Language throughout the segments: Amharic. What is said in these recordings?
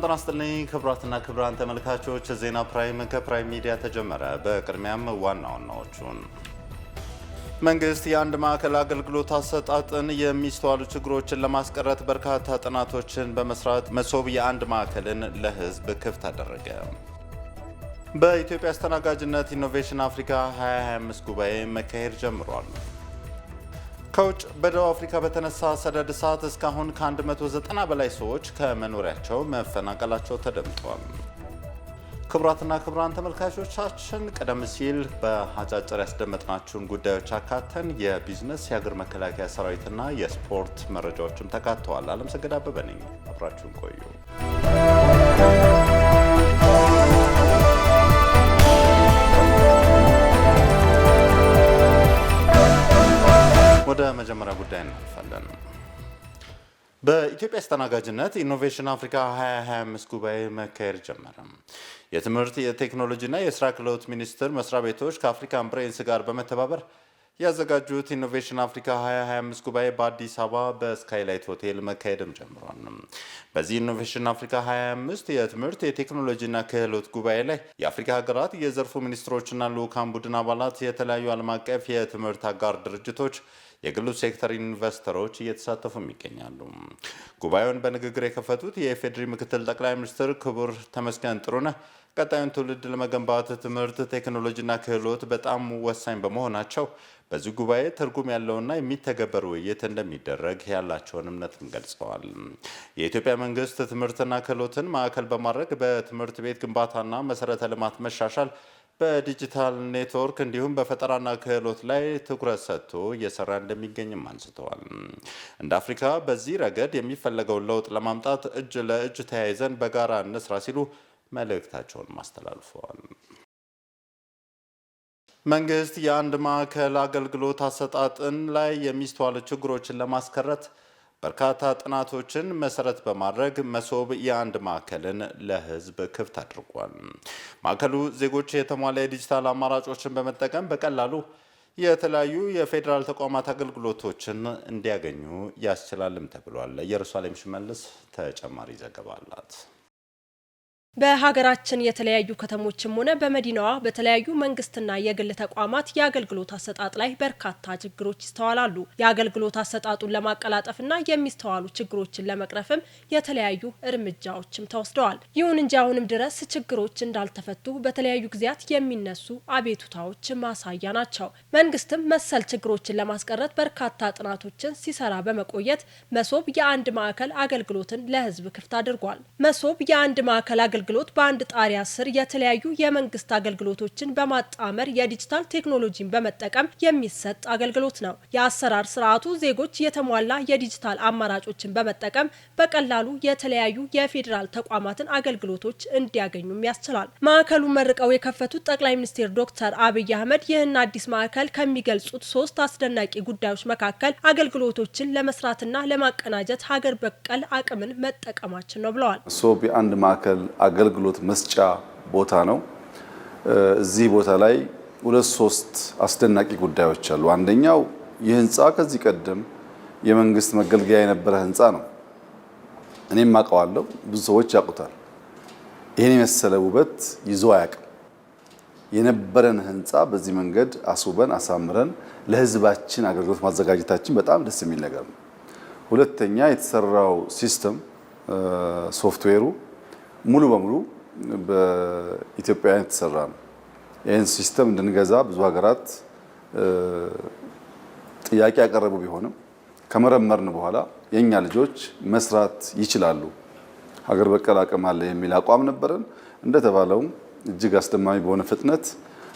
ሰላም ጤና ይስጥልኝ ክቡራትና ክቡራን ተመልካቾች፣ ዜና ፕራይም ከፕራይም ሚዲያ ተጀመረ። በቅድሚያም ዋና ዋናዎቹን መንግስት የአንድ ማዕከል አገልግሎት አሰጣጥን የሚስተዋሉ ችግሮችን ለማስቀረት በርካታ ጥናቶችን በመስራት መሶብ የአንድ ማዕከልን ለህዝብ ክፍት አደረገ። በኢትዮጵያ አስተናጋጅነት ኢኖቬሽን አፍሪካ 2025 ጉባኤ መካሄድ ጀምሯል። ከውጭ በደቡብ አፍሪካ በተነሳ ሰደድ እሳት እስካሁን ከ190 በላይ ሰዎች ከመኖሪያቸው መፈናቀላቸው ተደምጧል። ክቡራትና ክቡራን ተመልካቾቻችን ቀደም ሲል በአጫጭር ያስደመጥናችሁን ጉዳዮች አካተን የቢዝነስ የሀገር መከላከያ ሰራዊትና የስፖርት መረጃዎችም ተካተዋል። አለምሰገድ አበበ ነኝ። አብራችሁን ቆዩ። ወደ መጀመሪያ ጉዳይ እናልፋለን። በኢትዮጵያ አስተናጋጅነት ኢኖቬሽን አፍሪካ 2025 ጉባኤ መካሄድ ጀመረ። የትምህርት የቴክኖሎጂና የስራ ክህሎት ሚኒስቴር መስሪያ ቤቶች ከአፍሪካን ብሬንስ ጋር በመተባበር ያዘጋጁት ኢኖቬሽን አፍሪካ 2025 ጉባኤ በአዲስ አበባ በስካይላይት ሆቴል መካሄድም ጀምሯል። በዚህ ኢኖቬሽን አፍሪካ 2025 የትምህርት የቴክኖሎጂና ክህሎት ጉባኤ ላይ የአፍሪካ ሀገራት የዘርፉ ሚኒስትሮችና ልዑካን ቡድን አባላት፣ የተለያዩ ዓለም አቀፍ የትምህርት አጋር ድርጅቶች፣ የግሉ ሴክተር ኢንቨስተሮች እየተሳተፉም ይገኛሉ። ጉባኤውን በንግግር የከፈቱት የኢፌዴሪ ምክትል ጠቅላይ ሚኒስትር ክቡር ተመስገን ጥሩነህ ቀጣዩን ትውልድ ለመገንባት ትምህርት፣ ቴክኖሎጂና ክህሎት በጣም ወሳኝ በመሆናቸው በዚህ ጉባኤ ትርጉም ያለውና የሚተገበር ውይይት እንደሚደረግ ያላቸውን እምነትም ገልጸዋል። የኢትዮጵያ መንግስት ትምህርትና ክህሎትን ማዕከል በማድረግ በትምህርት ቤት ግንባታና መሰረተ ልማት መሻሻል፣ በዲጂታል ኔትወርክ እንዲሁም በፈጠራና ክህሎት ላይ ትኩረት ሰጥቶ እየሰራ እንደሚገኝም አንስተዋል። እንደ አፍሪካ በዚህ ረገድ የሚፈለገውን ለውጥ ለማምጣት እጅ ለእጅ ተያይዘን በጋራ እንስራ ሲሉ መልእክታቸውን አስተላልፈዋል። መንግስት የአንድ ማዕከል አገልግሎት አሰጣጥን ላይ የሚስተዋሉ ችግሮችን ለማስቀረት በርካታ ጥናቶችን መሰረት በማድረግ መሶብ የአንድ ማዕከልን ለህዝብ ክፍት አድርጓል። ማዕከሉ ዜጎች የተሟላ የዲጂታል አማራጮችን በመጠቀም በቀላሉ የተለያዩ የፌዴራል ተቋማት አገልግሎቶችን እንዲያገኙ ያስችላልም ተብሏል። ኢየሩሳሌም ሽመልስ ተጨማሪ ዘገባ አላት። በሀገራችን የተለያዩ ከተሞችም ሆነ በመዲናዋ በተለያዩ መንግስትና የግል ተቋማት የአገልግሎት አሰጣጥ ላይ በርካታ ችግሮች ይስተዋላሉ። የአገልግሎት አሰጣጡን ለማቀላጠፍና የሚስተዋሉ ችግሮችን ለመቅረፍም የተለያዩ እርምጃዎችም ተወስደዋል። ይሁን እንጂ አሁንም ድረስ ችግሮች እንዳልተፈቱ በተለያዩ ጊዜያት የሚነሱ አቤቱታዎች ማሳያ ናቸው። መንግስትም መሰል ችግሮችን ለማስቀረት በርካታ ጥናቶችን ሲሰራ በመቆየት መሶብ የአንድ ማዕከል አገልግሎትን ለህዝብ ክፍት አድርጓል። መሶብ የአንድ ማዕከል አገልግሎት በአንድ ጣሪያ ስር የተለያዩ የመንግስት አገልግሎቶችን በማጣመር የዲጂታል ቴክኖሎጂን በመጠቀም የሚሰጥ አገልግሎት ነው። የአሰራር ስርዓቱ ዜጎች የተሟላ የዲጂታል አማራጮችን በመጠቀም በቀላሉ የተለያዩ የፌዴራል ተቋማትን አገልግሎቶች እንዲያገኙም ያስችላል። ማዕከሉን መርቀው የከፈቱት ጠቅላይ ሚኒስትር ዶክተር አብይ አህመድ ይህን አዲስ ማዕከል ከሚገልጹት 3 አስደናቂ ጉዳዮች መካከል አገልግሎቶችን ለመስራትና ለማቀናጀት ሀገር በቀል አቅምን መጠቀማችን ነው ብለዋል። መሶብ የአንድ ማዕከል አገልግሎት መስጫ ቦታ ነው። እዚህ ቦታ ላይ 2-3 አስደናቂ ጉዳዮች አሉ። አንደኛው ይህ ህንፃ ከዚህ ቀደም የመንግስት መገልገያ የነበረ ህንፃ ነው። እኔም አውቀዋለሁ፣ ብዙ ሰዎች ያውቁታል። ይህን የመሰለ ውበት ይዞ አያውቅም። የነበረን ህንፃ በዚህ መንገድ አስውበን አሳምረን ለህዝባችን አገልግሎት ማዘጋጀታችን በጣም ደስ የሚል ነገር ነው። ሁለተኛ የተሰራው ሲስተም ሶፍትዌሩ ሙሉ በሙሉ በኢትዮጵያውያን የተሰራ ነው። ይህን ሲስተም እንድንገዛ ብዙ ሀገራት ጥያቄ ያቀረቡ ቢሆንም ከመረመርን በኋላ የኛ ልጆች መስራት ይችላሉ፣ ሀገር በቀል አቅም አለ የሚል አቋም ነበረን። እንደተባለውም እጅግ አስደማሚ በሆነ ፍጥነት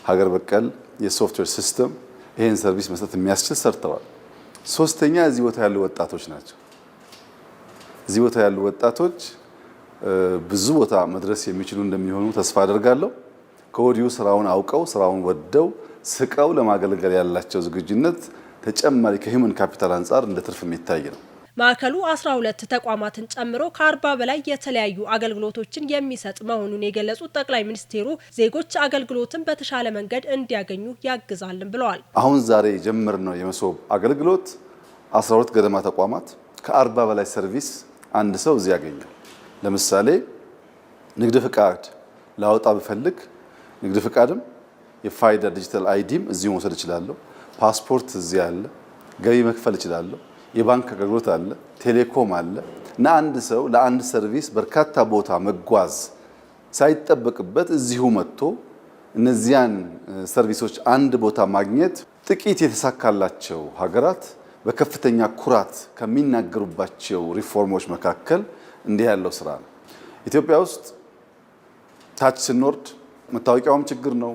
ሀገር በቀል የሶፍትዌር ሲስተም ይህን ሰርቪስ መስጠት የሚያስችል ሰርተዋል። ሶስተኛ እዚህ ቦታ ያሉ ወጣቶች ናቸው። እዚህ ቦታ ያሉ ወጣቶች ብዙ ቦታ መድረስ የሚችሉ እንደሚሆኑ ተስፋ አደርጋለሁ። ከወዲሁ ስራውን አውቀው ስራውን ወደው ስቀው ለማገልገል ያላቸው ዝግጁነት ተጨማሪ ከሂውመን ካፒታል አንጻር እንደ ትርፍ የሚታይ ነው። ማዕከሉ 12 ተቋማትን ጨምሮ ከ40 በላይ የተለያዩ አገልግሎቶችን የሚሰጥ መሆኑን የገለጹት ጠቅላይ ሚኒስትሩ ዜጎች አገልግሎትን በተሻለ መንገድ እንዲያገኙ ያግዛልን ብለዋል። አሁን ዛሬ የጀመርነው የመሶብ አገልግሎት 12 ገደማ ተቋማት ከ40 በላይ ሰርቪስ አንድ ሰው እዚህ ያገኛል። ለምሳሌ ንግድ ፍቃድ ላወጣ ብፈልግ ንግድ ፍቃድም የፋይዳ ዲጂታል አይዲም እዚሁ መውሰድ እችላለሁ። ፓስፖርት እዚህ አለ። ገቢ መክፈል እችላለሁ። የባንክ አገልግሎት አለ። ቴሌኮም አለ። እና አንድ ሰው ለአንድ ሰርቪስ በርካታ ቦታ መጓዝ ሳይጠበቅበት እዚሁ መጥቶ እነዚያን ሰርቪሶች አንድ ቦታ ማግኘት ጥቂት የተሳካላቸው ሀገራት በከፍተኛ ኩራት ከሚናገሩባቸው ሪፎርሞች መካከል እንዲህ ያለው ስራ ነው። ኢትዮጵያ ውስጥ ታች ስንወርድ መታወቂያውም ችግር ነው፣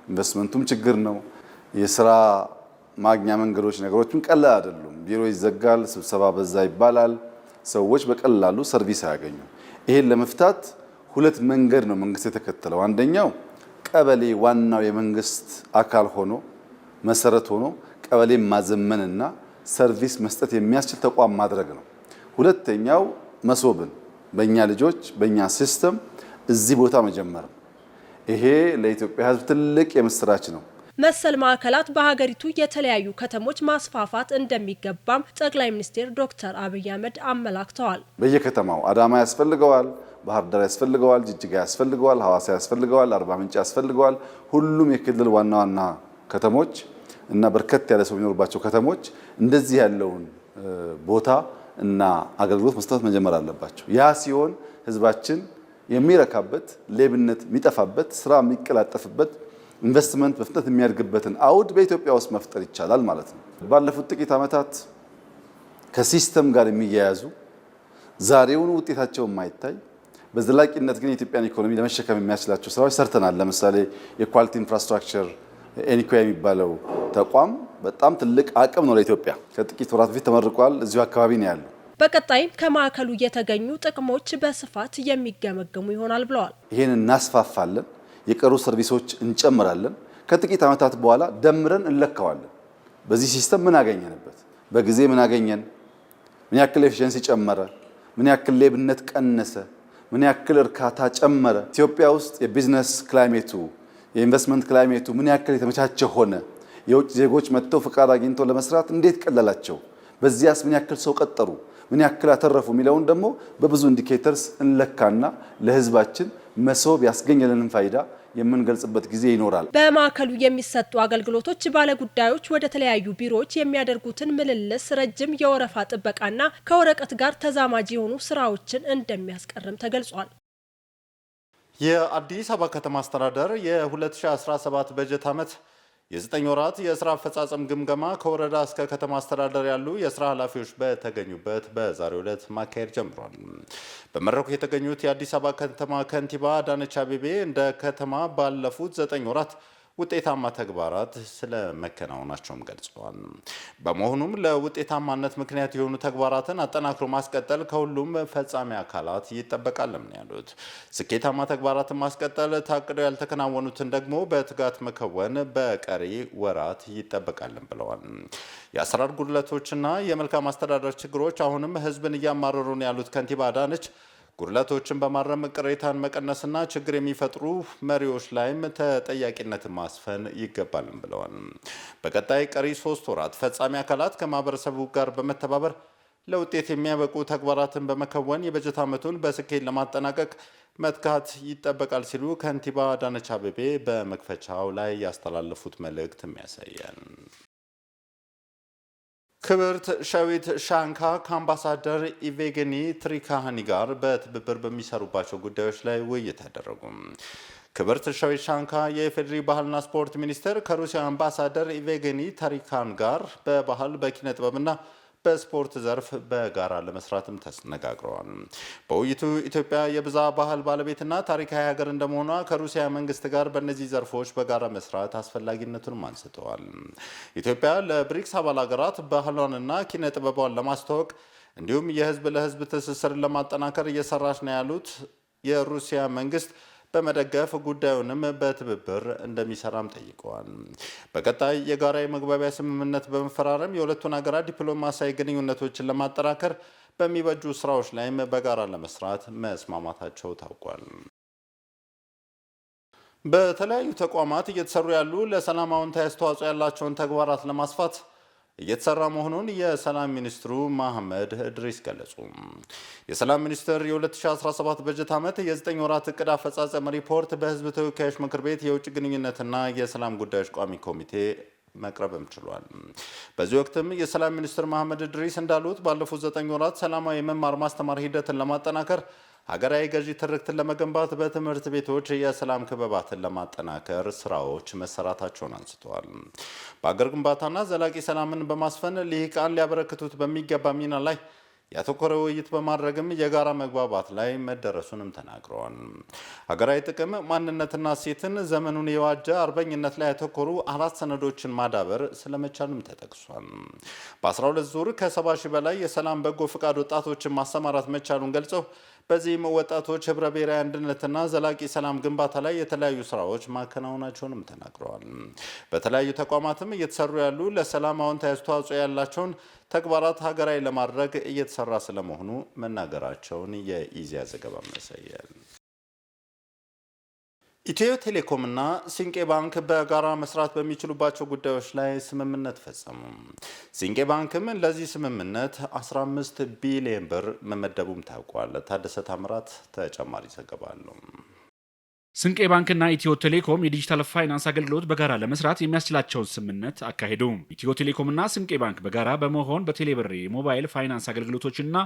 ኢንቨስትመንቱም ችግር ነው። የስራ ማግኛ መንገዶች ነገሮችም ቀላል አይደሉም። ቢሮ ይዘጋል፣ ስብሰባ በዛ ይባላል። ሰዎች በቀላሉ ሰርቪስ አያገኙ። ይሄን ለመፍታት ሁለት መንገድ ነው መንግስት የተከተለው። አንደኛው ቀበሌ ዋናው የመንግስት አካል ሆኖ መሰረት ሆኖ ቀበሌ ማዘመንና ሰርቪስ መስጠት የሚያስችል ተቋም ማድረግ ነው። ሁለተኛው መሶብን በእኛ ልጆች በእኛ ሲስተም እዚህ ቦታ መጀመር ነው። ይሄ ለኢትዮጵያ ሕዝብ ትልቅ የምስራች ነው። መሰል ማዕከላት በሀገሪቱ የተለያዩ ከተሞች ማስፋፋት እንደሚገባም ጠቅላይ ሚኒስትር ዶክተር አብይ አህመድ አመላክተዋል። በየከተማው አዳማ ያስፈልገዋል፣ ባህር ዳር ያስፈልገዋል፣ ጅጅጋ ያስፈልገዋል፣ ሐዋሳ ያስፈልገዋል፣ አርባ ምንጭ ያስፈልገዋል። ሁሉም የክልል ዋና ዋና ከተሞች እና በርከት ያለ ሰው የሚኖርባቸው ከተሞች እንደዚህ ያለውን ቦታ እና አገልግሎት መስጠት መጀመር አለባቸው። ያ ሲሆን ህዝባችን የሚረካበት፣ ሌብነት የሚጠፋበት፣ ስራ የሚቀላጠፍበት፣ ኢንቨስትመንት በፍጥነት የሚያድግበትን አውድ በኢትዮጵያ ውስጥ መፍጠር ይቻላል ማለት ነው። ባለፉት ጥቂት ዓመታት ከሲስተም ጋር የሚያያዙ ዛሬውን ውጤታቸው የማይታይ በዘላቂነት ግን የኢትዮጵያን ኢኮኖሚ ለመሸከም የሚያስችላቸው ስራዎች ሰርተናል። ለምሳሌ የኳሊቲ ኢንፍራስትራክቸር ኤኒኮያ የሚባለው ተቋም በጣም ትልቅ አቅም ነው ለኢትዮጵያ። ከጥቂት ወራት በፊት ተመርቋል። እዚሁ አካባቢ ነው ያለው። በቀጣይም ከማዕከሉ የተገኙ ጥቅሞች በስፋት የሚገመገሙ ይሆናል ብለዋል። ይሄን እናስፋፋለን፣ የቀሩ ሰርቪሶች እንጨምራለን። ከጥቂት ዓመታት በኋላ ደምረን እንለካዋለን። በዚህ ሲስተም ምን አገኘንበት፣ በጊዜ ምን አገኘን፣ ምን ያክል ኤፊሽንሲ ጨመረ፣ ምን ያክል ሌብነት ቀነሰ፣ ምን ያክል እርካታ ጨመረ፣ ኢትዮጵያ ውስጥ የቢዝነስ ክላይሜቱ የኢንቨስትመንት ክላይሜቱ ምን ያክል የተመቻቸ ሆነ፣ የውጭ ዜጎች መጥተው ፍቃድ አግኝተው ለመስራት እንዴት ቀለላቸው፣ በዚያስ ምን ያክል ሰው ቀጠሩ፣ ምን ያክል አተረፉ የሚለውን ደግሞ በብዙ ኢንዲኬተርስ እንለካና ለህዝባችን መሶብ ያስገኘልንን ፋይዳ የምንገልጽበት ጊዜ ይኖራል። በማዕከሉ የሚሰጡ አገልግሎቶች ባለጉዳዮች ወደ ተለያዩ ቢሮዎች የሚያደርጉትን ምልልስ፣ ረጅም የወረፋ ጥበቃና ከወረቀት ጋር ተዛማጅ የሆኑ ስራዎችን እንደሚያስቀርም ተገልጿል። የአዲስ አበባ ከተማ አስተዳደር የ2017 በጀት ዓመት የ9 ወራት የስራ አፈጻጸም ግምገማ ከወረዳ እስከ ከተማ አስተዳደር ያሉ የስራ ኃላፊዎች በተገኙበት በዛሬው ዕለት ማካሄድ ጀምሯል። በመድረኩ የተገኙት የአዲስ አበባ ከተማ ከንቲባ አዳነች አቤቤ እንደ ከተማ ባለፉት 9 ወራት ውጤታማ ተግባራት ስለመከናወናቸውም ገልጸዋል። በመሆኑም ለውጤታማነት ምክንያት የሆኑ ተግባራትን አጠናክሮ ማስቀጠል ከሁሉም ፈጻሚ አካላት ይጠበቃልም ነው ያሉት። ስኬታማ ተግባራትን ማስቀጠል፣ ታቅደው ያልተከናወኑትን ደግሞ በትጋት መከወን በቀሪ ወራት ይጠበቃልም ብለዋል። የአሰራር ጉድለቶችና የመልካም አስተዳደር ችግሮች አሁንም ህዝብን እያማረሩ ነው ያሉት ከንቲባ አዳነች ጉድለቶችን በማረም ቅሬታን መቀነስና ችግር የሚፈጥሩ መሪዎች ላይም ተጠያቂነትን ማስፈን ይገባልም ብለዋል። በቀጣይ ቀሪ 3 ወራት ፈጻሚ አካላት ከማህበረሰቡ ጋር በመተባበር ለውጤት የሚያበቁ ተግባራትን በመከወን የበጀት ዓመቱን በስኬት ለማጠናቀቅ መትጋት ይጠበቃል ሲሉ ከንቲባ አዳነች አቤቤ በመክፈቻው ላይ ያስተላለፉት መልእክት የሚያሳያል። ክብርት ሸዊት ሻንካ ከአምባሳደር ኢቬጌኒ ትሪካሃኒ ጋር በትብብር በሚሰሩባቸው ጉዳዮች ላይ ውይይት አደረጉ። ክብርት ሸዊት ሻንካ የኢፌዴሪ ባህልና ስፖርት ሚኒስቴር ከሩሲያ አምባሳደር ኢቬጌኒ ትሪካሃን ጋር በባህል በኪነ ጥበብና በስፖርት ዘርፍ በጋራ ለመስራትም ተነጋግረዋል። በውይይቱ ኢትዮጵያ የብዝሃ ባህል ባለቤትና ታሪካዊ ሀገር እንደመሆኗ ከሩሲያ መንግስት ጋር በእነዚህ ዘርፎች በጋራ መስራት አስፈላጊነቱንም አንስተዋል። ኢትዮጵያ ለብሪክስ አባል ሀገራት ባህሏንና ኪነ ጥበቧን ለማስተዋወቅ እንዲሁም የህዝብ ለህዝብ ትስስርን ለማጠናከር እየሰራች ነው ያሉት የሩሲያ መንግስት በመደገፍ ጉዳዩንም በትብብር እንደሚሰራም ጠይቀዋል። በቀጣይ የጋራ የመግባቢያ ስምምነት በመፈራረም የሁለቱን ሀገራት ዲፕሎማሲያዊ ግንኙነቶችን ለማጠናከር በሚበጁ ስራዎች ላይም በጋራ ለመስራት መስማማታቸው ታውቋል። በተለያዩ ተቋማት እየተሰሩ ያሉ ለሰላም አዎንታዊ አስተዋጽኦ ያላቸውን ተግባራት ለማስፋት እየተሰራ መሆኑን የሰላም ሚኒስትሩ መሐመድ እድሪስ ገለጹ። የሰላም ሚኒስቴር የ2017 በጀት ዓመት የ9 ወራት እቅድ አፈጻጸም ሪፖርት በሕዝብ ተወካዮች ምክር ቤት የውጭ ግንኙነትና የሰላም ጉዳዮች ቋሚ ኮሚቴ መቅረብም ችሏል። በዚህ ወቅትም የሰላም ሚኒስትር መሐመድ እድሪስ እንዳሉት ባለፉት 9 ወራት ሰላማዊ የመማር ማስተማር ሂደትን ለማጠናከር ሀገራዊ ገዢ ትርክትን ለመገንባት በትምህርት ቤቶች የሰላም ክበባትን ለማጠናከር ስራዎች መሰራታቸውን አንስተዋል። በአገር ግንባታና ዘላቂ ሰላምን በማስፈን ልሂቃን ሊያበረክቱት በሚገባ ሚና ላይ ያተኮረ ውይይት በማድረግም የጋራ መግባባት ላይ መደረሱንም ተናግረዋል። ሀገራዊ ጥቅም፣ ማንነትና እሴትን ዘመኑን የዋጀ አርበኝነት ላይ ያተኮሩ 4 ሰነዶችን ማዳበር ስለመቻሉም ተጠቅሷል። በ12 ዙር ከ70 ሺህ በላይ የሰላም በጎ ፈቃድ ወጣቶችን ማሰማራት መቻሉን ገልጸው በዚህም ወጣቶች ህብረ ብሔራዊ አንድነትና ዘላቂ ሰላም ግንባታ ላይ የተለያዩ ስራዎች ማከናወናቸውንም ተናግረዋል። በተለያዩ ተቋማትም እየተሰሩ ያሉ ለሰላም አዎንታዊ አስተዋጽኦ ያላቸውን ተግባራት ሀገራዊ ለማድረግ እየተሰራ ስለመሆኑ መናገራቸውን የኢዜአ ዘገባ ያሳያል። ኢትዮ ቴሌኮምና ሲንቄ ባንክ በጋራ መስራት በሚችሉባቸው ጉዳዮች ላይ ስምምነት ፈጸሙ። ሲንቄ ባንክም ለዚህ ስምምነት 15 ቢሊዮን ብር መመደቡም ታውቋል። ታደሰ ታምራት ተጨማሪ ዘገባ አለው። ሲንቄ ባንክና ኢትዮ ቴሌኮም የዲጂታል ፋይናንስ አገልግሎት በጋራ ለመስራት የሚያስችላቸውን ስምምነት አካሄዱ። ኢትዮ ቴሌኮምና ሲንቄ ባንክ በጋራ በመሆን በቴሌብር የሞባይል ፋይናንስ አገልግሎቶችና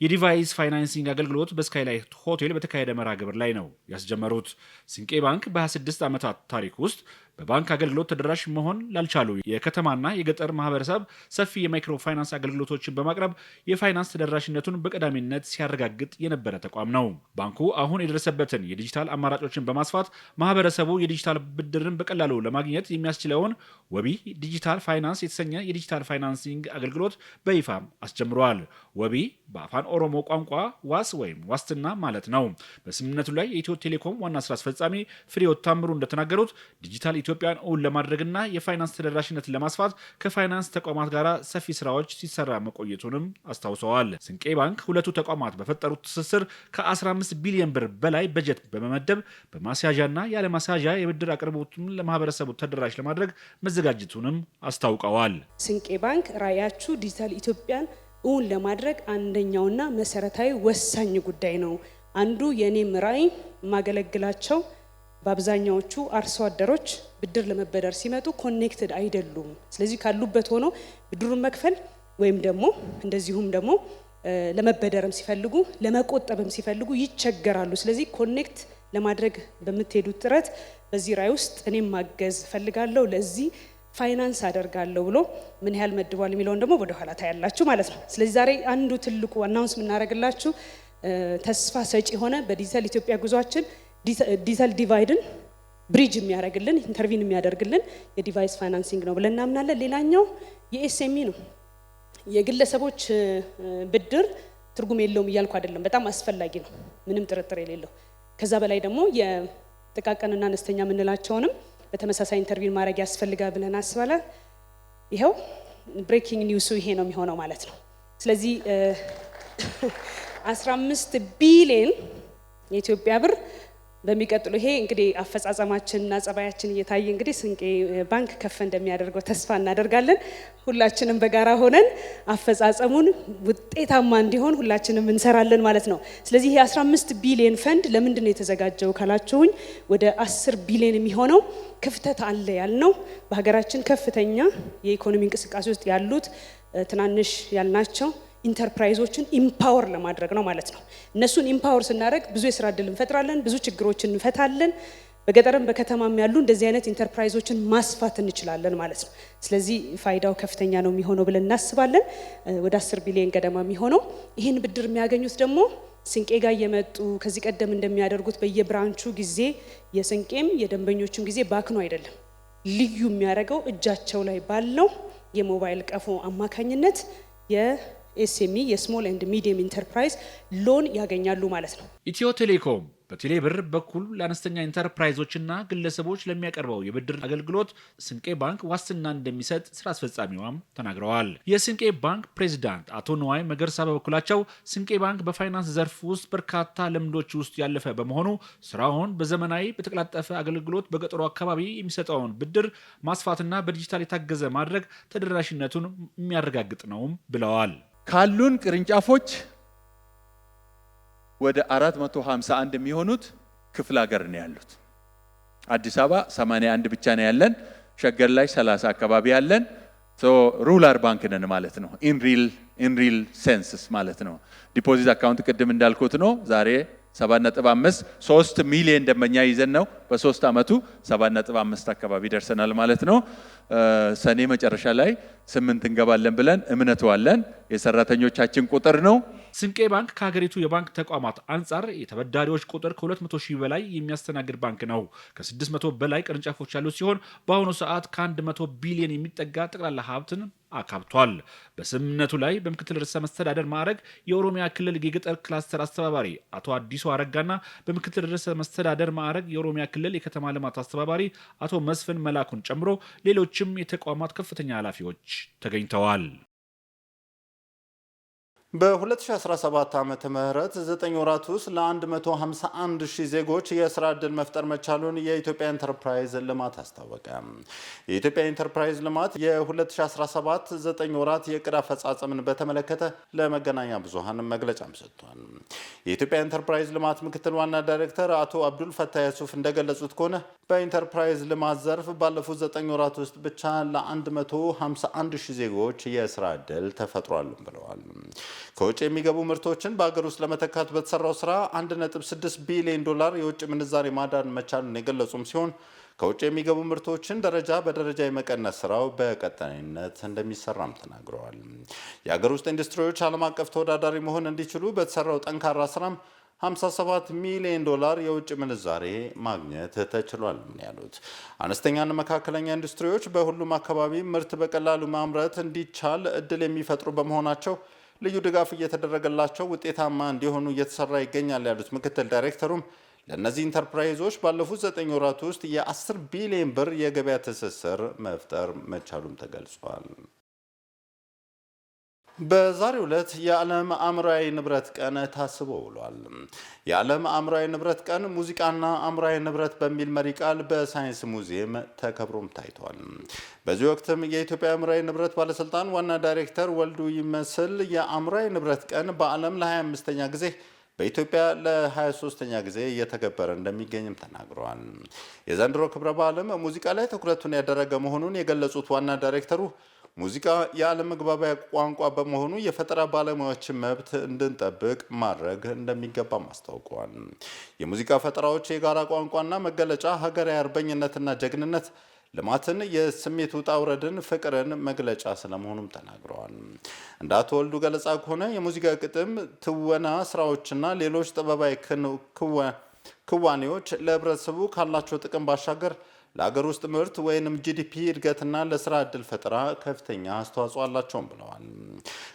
የዲቫይስ ፋይናንሲንግ አገልግሎት በስካይላይት ሆቴል በተካሄደ መርሃ ግብር ላይ ነው ያስጀመሩት። ሲንቄ ባንክ በ26 ዓመታት ታሪክ ውስጥ በባንክ አገልግሎት ተደራሽ መሆን ላልቻሉ የከተማና የገጠር ማህበረሰብ ሰፊ የማይክሮ ፋይናንስ አገልግሎቶችን በማቅረብ የፋይናንስ ተደራሽነቱን በቀዳሚነት ሲያረጋግጥ የነበረ ተቋም ነው። ባንኩ አሁን የደረሰበትን የዲጂታል አማራጮችን በማስፋት ማህበረሰቡ የዲጂታል ብድርን በቀላሉ ለማግኘት የሚያስችለውን ወቢ ዲጂታል ፋይናንስ የተሰኘ የዲጂታል ፋይናንሲንግ አገልግሎት በይፋ አስጀምሯል። ወቢ በአፋን ኦሮሞ ቋንቋ ዋስ ወይም ዋስትና ማለት ነው። በስምምነቱ ላይ የኢትዮ ቴሌኮም ዋና ስራ አስፈጻሚ ፍሬሕይወት ታምሩ እንደተናገሩት ዲጂታል ኢትዮጵያን እውን ለማድረግና የፋይናንስ ተደራሽነትን ለማስፋት ከፋይናንስ ተቋማት ጋር ሰፊ ስራዎች ሲሰራ መቆየቱንም አስታውሰዋል። ሲንቄ ባንክ ሁለቱ ተቋማት በፈጠሩት ትስስር ከ15 ቢሊዮን ብር በላይ በጀት በመመደብ በማስያዣና ያለ ማስያዣ የብድር አቅርቦቱን ለማህበረሰቡ ተደራሽ ለማድረግ መዘጋጀቱንም አስታውቀዋል። ሲንቄ ባንክ ራዕያችሁ ዲጂታል ኢትዮጵያን እውን ለማድረግ አንደኛውና መሰረታዊ ወሳኝ ጉዳይ ነው። አንዱ የኔም ራዕይ ማገለግላቸው በአብዛኛዎቹ አርሶ አደሮች ብድር ለመበደር ሲመጡ ኮኔክትድ አይደሉም። ስለዚህ ካሉበት ሆኖ ብድሩን መክፈል ወይም ደግሞ እንደዚሁም ደግሞ ለመበደርም ሲፈልጉ ለመቆጠብም ሲፈልጉ ይቸገራሉ። ስለዚህ ኮኔክት ለማድረግ በምትሄዱት ጥረት በዚህ ራዕይ ውስጥ እኔም ማገዝ ፈልጋለሁ፣ ለዚህ ፋይናንስ አደርጋለሁ ብሎ ምን ያህል መድቧል የሚለውን ደግሞ ወደ ኋላ ታያላችሁ ማለት ነው። ስለዚህ ዛሬ አንዱ ትልቁ አናውንስ የምናደርግላችሁ ተስፋ ሰጪ ሆነ በዲጂታል ኢትዮጵያ ጉዟችን ዲጂታል ዲቫይድን ብሪጅ የሚያደርግልን ኢንተርቪን የሚያደርግልን የዲቫይስ ፋይናንሲንግ ነው ብለን እናምናለን። ሌላኛው የኤስኤምኢ ነው። የግለሰቦች ብድር ትርጉም የለውም እያልኩ አይደለም፣ በጣም አስፈላጊ ነው፣ ምንም ጥርጥር የሌለው። ከዛ በላይ ደግሞ የጥቃቅንና አነስተኛ የምንላቸውንም በተመሳሳይ ኢንተርቪው ማድረግ ያስፈልጋል ብለን አስባለን። ይሄው ብሬኪንግ ኒውሱ ይሄ ነው የሚሆነው ማለት ነው። ስለዚህ 15 ቢሊዮን የኢትዮጵያ ብር በሚቀጥሉ ይሄ እንግዲህ አፈጻጸማችንና ጸባያችን እየታየ እንግዲህ ሲንቄ ባንክ ከፍ እንደሚያደርገው ተስፋ እናደርጋለን። ሁላችንም በጋራ ሆነን አፈጻጸሙን ውጤታማ እንዲሆን ሁላችንም እንሰራለን ማለት ነው። ስለዚህ ይሄ 15 ቢሊዮን ፈንድ ለምንድን ነው የተዘጋጀው ካላችሁኝ ወደ 10 ቢሊዮን የሚሆነው ክፍተት አለ ያልነው በሀገራችን ከፍተኛ የኢኮኖሚ እንቅስቃሴ ውስጥ ያሉት ትናንሽ ያልናቸው ኢንተርፕራይዞችን ኢምፓወር ለማድረግ ነው ማለት ነው። እነሱን ኢምፓወር ስናደርግ ብዙ የስራ እድል እንፈጥራለን፣ ብዙ ችግሮችን እንፈታለን። በገጠርም በከተማም ያሉ እንደዚህ አይነት ኢንተርፕራይዞችን ማስፋት እንችላለን ማለት ነው። ስለዚህ ፋይዳው ከፍተኛ ነው የሚሆነው ብለን እናስባለን። ወደ 10 ቢሊዮን ገደማ የሚሆነው ይህን ብድር የሚያገኙት ደግሞ ሲንቄ ጋር እየመጡ ከዚህ ቀደም እንደሚያደርጉት በየብራንቹ ጊዜ የሲንቄም የደንበኞቹም ጊዜ ባክኖ አይደለም። ልዩ የሚያደርገው እጃቸው ላይ ባለው የሞባይል ቀፎ አማካኝነት የኤስኤምኢ የስሞል ኤንድ ሚዲየም ኢንተርፕራይዝ ሎን ያገኛሉ ማለት ነው። ኢትዮ ቴሌኮም በቴሌብር በኩል ለአነስተኛ ኢንተርፕራይዞችና ግለሰቦች ለሚያቀርበው የብድር አገልግሎት ስንቄ ባንክ ዋስትና እንደሚሰጥ ስራ አስፈጻሚዋም ተናግረዋል። የስንቄ ባንክ ፕሬዚዳንት አቶ ነዋይ መገርሳ በበኩላቸው ስንቄ ባንክ በፋይናንስ ዘርፍ ውስጥ በርካታ ልምዶች ውስጥ ያለፈ በመሆኑ ስራውን በዘመናዊ በተቀላጠፈ አገልግሎት በገጠሩ አካባቢ የሚሰጠውን ብድር ማስፋትና በዲጂታል የታገዘ ማድረግ ተደራሽነቱን የሚያረጋግጥ ነውም ብለዋል። ካሉን ቅርንጫፎች ወደ 451 የሚሆኑት ክፍለ ሀገር ነው ያሉት። አዲስ አበባ 81 ብቻ ነው ያለን። ሸገር ላይ 30 አካባቢ ያለን። ሩራል ባንክ ነን ማለት ነው። ኢንሪል ሴንስስ ማለት ነው። ዲፖዚት አካውንት ቅድም እንዳልኩት ነው። ዛሬ 7.5 3 ሚሊዮን ደንበኛ ይዘን ነው በ3 አመቱ 7.5 አካባቢ ደርሰናል ማለት ነው። ሰኔ መጨረሻ ላይ 8 እንገባለን ብለን እምነቱ አለን። የሰራተኞቻችን ቁጥር ነው። ስንቄ ባንክ ከሀገሪቱ የባንክ ተቋማት አንጻር የተበዳሪዎች ቁጥር ከ200 ሺህ በላይ የሚያስተናግድ ባንክ ነው። ከ600 በላይ ቅርንጫፎች ያሉት ሲሆን በአሁኑ ሰዓት ከ100 ቢሊዮን የሚጠጋ ጠቅላላ ሀብትን አካብቷል። በስምምነቱ ላይ በምክትል ርዕሰ መስተዳደር ማዕረግ የኦሮሚያ ክልል የገጠር ክላስተር አስተባባሪ አቶ አዲሱ አረጋና በምክትል ርዕሰ መስተዳደር ማዕረግ የኦሮሚያ ክልል የከተማ ልማት አስተባባሪ አቶ መስፍን መላኩን ጨምሮ ሌሎችም የተቋማት ከፍተኛ ኃላፊዎች ተገኝተዋል። በ2017 ዓመተ ምህረት 9 ወራት ውስጥ ለ151 ሺህ ዜጎች የስራ ዕድል መፍጠር መቻሉን የኢትዮጵያ ኢንተርፕራይዝ ልማት አስታወቀ። የኢትዮጵያ ኢንተርፕራይዝ ልማት የ2017 9 ወራት የዕቅድ አፈጻጸምን በተመለከተ ለመገናኛ ብዙሃን መግለጫም ሰጥቷል። የኢትዮጵያ ኢንተርፕራይዝ ልማት ምክትል ዋና ዳይሬክተር አቶ አብዱል ፈታህ ያሱፍ እንደገለጹት ከሆነ በኢንተርፕራይዝ ልማት ዘርፍ ባለፉት 9 ወራት ውስጥ ብቻ ለ151 ሺህ ዜጎች የስራ ዕድል ተፈጥሯል ብለዋል። ከውጭ የሚገቡ ምርቶችን በአገር ውስጥ ለመተካት በተሰራው ስራ 1.6 ቢሊዮን ዶላር የውጭ ምንዛሬ ማዳን መቻሉን የገለጹም ሲሆን ከውጭ የሚገቡ ምርቶችን ደረጃ በደረጃ የመቀነስ ስራው በቀጣይነት እንደሚሰራም ተናግረዋል። የአገር ውስጥ ኢንዱስትሪዎች ዓለም አቀፍ ተወዳዳሪ መሆን እንዲችሉ በተሰራው ጠንካራ ስራም 57 ሚሊዮን ዶላር የውጭ ምንዛሬ ማግኘት ተችሏል ያሉት አነስተኛና መካከለኛ ኢንዱስትሪዎች በሁሉም አካባቢ ምርት በቀላሉ ማምረት እንዲቻል እድል የሚፈጥሩ በመሆናቸው ልዩ ድጋፍ እየተደረገላቸው ውጤታማ እንዲሆኑ እየተሰራ ይገኛል ያሉት ምክትል ዳይሬክተሩም ለእነዚህ ኢንተርፕራይዞች ባለፉት 9 ወራት ውስጥ የ10 ቢሊዮን ብር የገበያ ትስስር መፍጠር መቻሉም ተገልጿል። በዛሬው ዕለት የዓለም አእምሯዊ ንብረት ቀን ታስቦ ውሏል። የዓለም አእምሯዊ ንብረት ቀን ሙዚቃና አእምሯዊ ንብረት በሚል መሪ ቃል በሳይንስ ሙዚየም ተከብሮም ታይቷል። በዚህ ወቅትም የኢትዮጵያ አእምሯዊ ንብረት ባለስልጣን ዋና ዳይሬክተር ወልዱ ይመስል የአእምሯዊ ንብረት ቀን በዓለም ለ25ኛ ጊዜ በኢትዮጵያ ለ23ኛ ጊዜ እየተከበረ እንደሚገኝም ተናግረዋል። የዘንድሮ ክብረ በዓልም ሙዚቃ ላይ ትኩረቱን ያደረገ መሆኑን የገለጹት ዋና ዳይሬክተሩ ሙዚቃ የዓለም መግባቢያ ቋንቋ በመሆኑ የፈጠራ ባለሙያዎችን መብት እንድንጠብቅ ማድረግ እንደሚገባም አስታውቀዋል። የሙዚቃ ፈጠራዎች የጋራ ቋንቋና መገለጫ ሀገራዊ አርበኝነትና ጀግንነት፣ ልማትን፣ የስሜት ውጣ ውረድን፣ ፍቅርን መግለጫ ስለመሆኑም ተናግረዋል። እንደ አቶ ወልዱ ገለጻ ከሆነ የሙዚቃ ግጥም፣ ትወና ስራዎችና ሌሎች ጥበባዊ ክዋኔዎች ለህብረተሰቡ ካላቸው ጥቅም ባሻገር ለሀገር ውስጥ ምርት ወይንም ጂዲፒ እድገትና ለስራ ዕድል ፈጠራ ከፍተኛ አስተዋጽኦ አላቸውም ብለዋል።